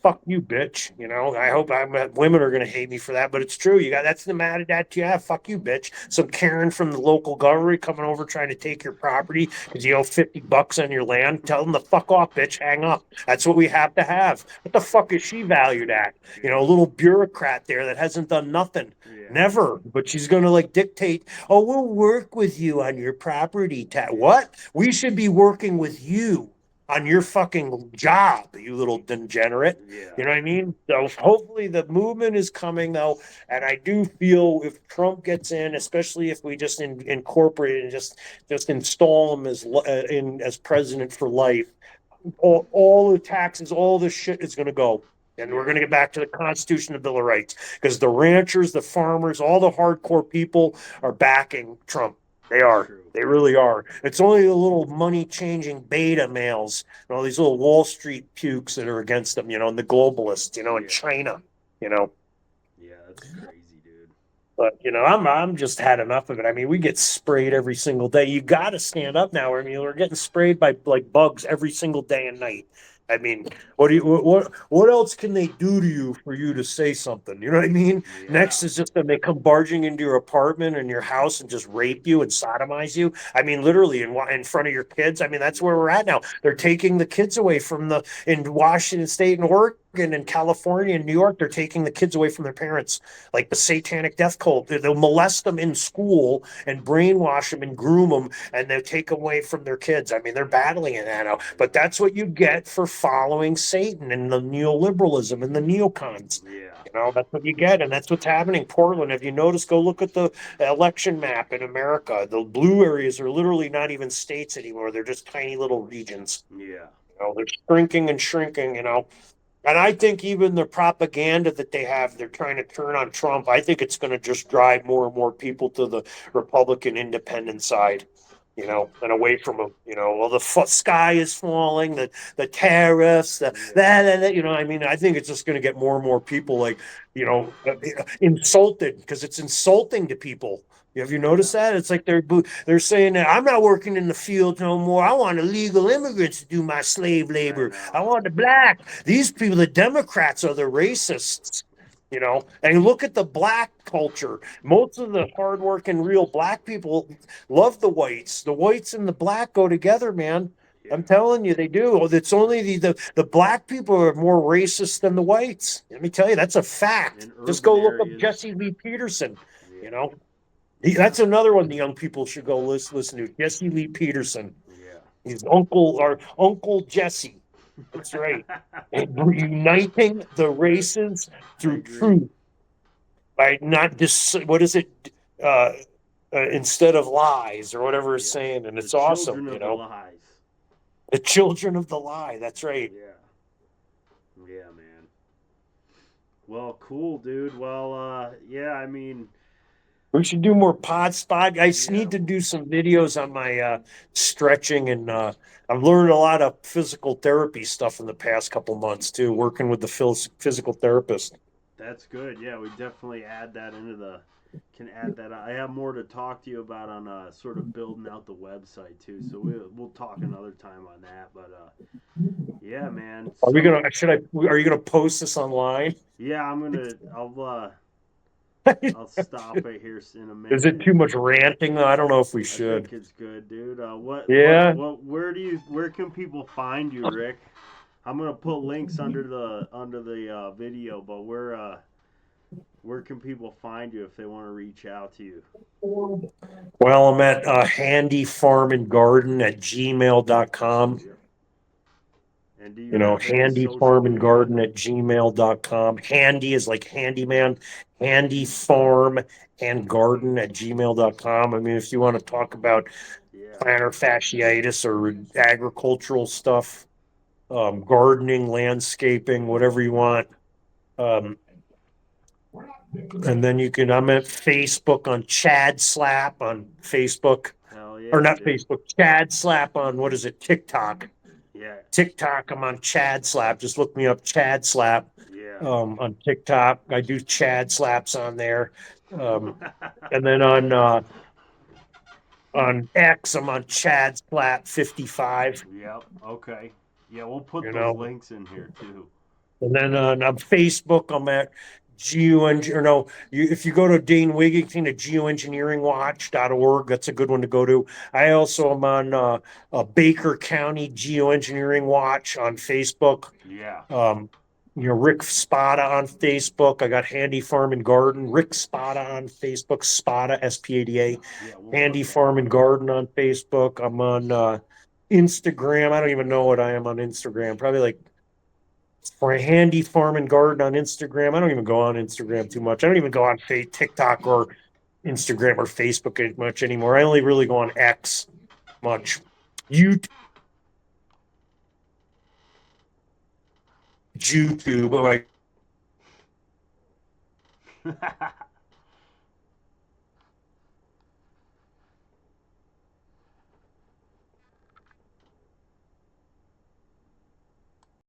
Fuck you, bitch. I hope women are going to hate me for that, but it's true. That's the mad that you have. Fuck you, bitch. Some Karen from the local government coming over trying to take your property because you owe $50 on your land. Tell them to fuck off, bitch. Hang up. That's what we have to have. What the fuck is she valued at? A little bureaucrat there that hasn't done nothing. Never. But she's going to dictate, oh, we'll work with you on your property tax. What? We should be working with you on your fucking job, you little degenerate. You know what I mean? So hopefully the movement is coming, though, and I do feel if Trump gets in, especially if we just incorporate it and just install him as president for life, all the taxes, all this shit is going to go. And we're going to get back to the Constitution and Bill of Rights because the ranchers, the farmers, all the hardcore people are backing Trump. They are. They really are. It's only the little money-changing beta males and all these little Wall Street pukes that are against them, and the globalists, in China, Yeah, that's crazy, dude. But I'm just had enough of it. I mean, we get sprayed every single day. You got to stand up now. I mean, we're getting sprayed by bugs every single day and night. I mean, what else can they do to you for you to say something? You know what I mean? Yeah. Next is just that they come barging into your apartment and your house and just rape you and sodomize you. I mean, literally in front of your kids. I mean, that's where we're at now. They're taking the kids away in Washington State and Oregon and California and New York. They're taking the kids away from their parents, like the satanic death cult. They'll molest them in school and brainwash them and groom them, and they'll take away from their kids. I mean, they're battling it now. But that's what you get for following Satan and the neoliberalism and the neocons. That's what you get, and that's what's happening. Portland, have you noticed? Go look at the election map in America. The blue areas are literally not even states anymore. They're just tiny little regions. They're shrinking and shrinking, And I think even the propaganda that they have, they're trying to turn on Trump. I think it's going to just drive more and more people to the Republican independent side. And away from them, well, the sky is falling, the tariffs, I mean, I think it's just going to get more and more people insulted because it's insulting to people. Have you noticed that? It's like they're saying that I'm not working in the field no more. I want illegal immigrants to do my slave labor. I want the black. These people, the Democrats, are the racists. And look at the black culture. Most of the hardworking, real black people love the whites. The whites and the black go together, man. I'm telling you, they do. It's only the black people are more racist than the whites. Let me tell you, that's a fact. Just go look up Jesse Lee Peterson. That's another one the young people should go listen to. Jesse Lee Peterson. He's Uncle Jesse. That's right. And we're uniting the races through truth. by not this, what is it? Uh, Instead of lies or whatever it's Yes. saying. And The it's awesome, children of the lies. the children of the lie. That's right. Yeah. Yeah, man. Well, cool, dude. Well, yeah, I mean, We should do more pod spot. I yeah, need to do some videos on my stretching, and I've learned a lot of physical therapy stuff in the past couple months too, working with the physical therapist. that's good. Yeah, we definitely add that into the can add that. I have more to talk to you about on sort of building out the website too. So we'll talk another time on that. But yeah, man. Are we So gonna? Are you gonna post this online? yeah, I'll stop it here in a Is minute. it too much ranting? I don't know if we I should. think it's good, dude. Yeah. Where can people find you, Rick? I'm gonna put links under the video, but where can people find you if they want to reach out to you? Well, I'm at handyfarmandgarden at gmail.com. And do you have any social media? Handyfarmandgarden at gmail.com. Handy is like handyman, handy farm and garden at gmail.com. I mean, if you want to talk about Yeah. plantar fasciitis or agricultural stuff, gardening, landscaping, whatever you want. Um, and then I'm at Facebook on Chad Slap on Facebook, Hell or yeah, not dude. Facebook, Chad Slap on what is it, TikTok. Yeah. TikTok, I'm on Chad Slap. Just look me up, Chad Slap, Yeah. on TikTok. I do Chad Slaps on there. Um, and then on X, I'm on Chad Slap 55. Yep. Okay. Yeah, we'll put You those know, links in here too. and then on Facebook, I'm at Geoeng. Or no, if you go to Dane Wigington at geoengineeringwatch.org, that's a good one to go to. I also am on Baker County Geoengineering Watch on Facebook. Yeah. Um, Rick Spada on Facebook. I got Handy Farm and Garden. Rick Spada on Facebook. Spada, Spada. Yeah, we'll Handy put that Farm in and there. Garden on Facebook. I'm on Instagram. I don't even know what I am on Instagram. Probably like for a Handy Farm and Garden on Instagram. I don't even go on Instagram too much. I don't even go on TikTok or Instagram or Facebook much anymore. I only really go on X much. YouTube. YouTube. Oh,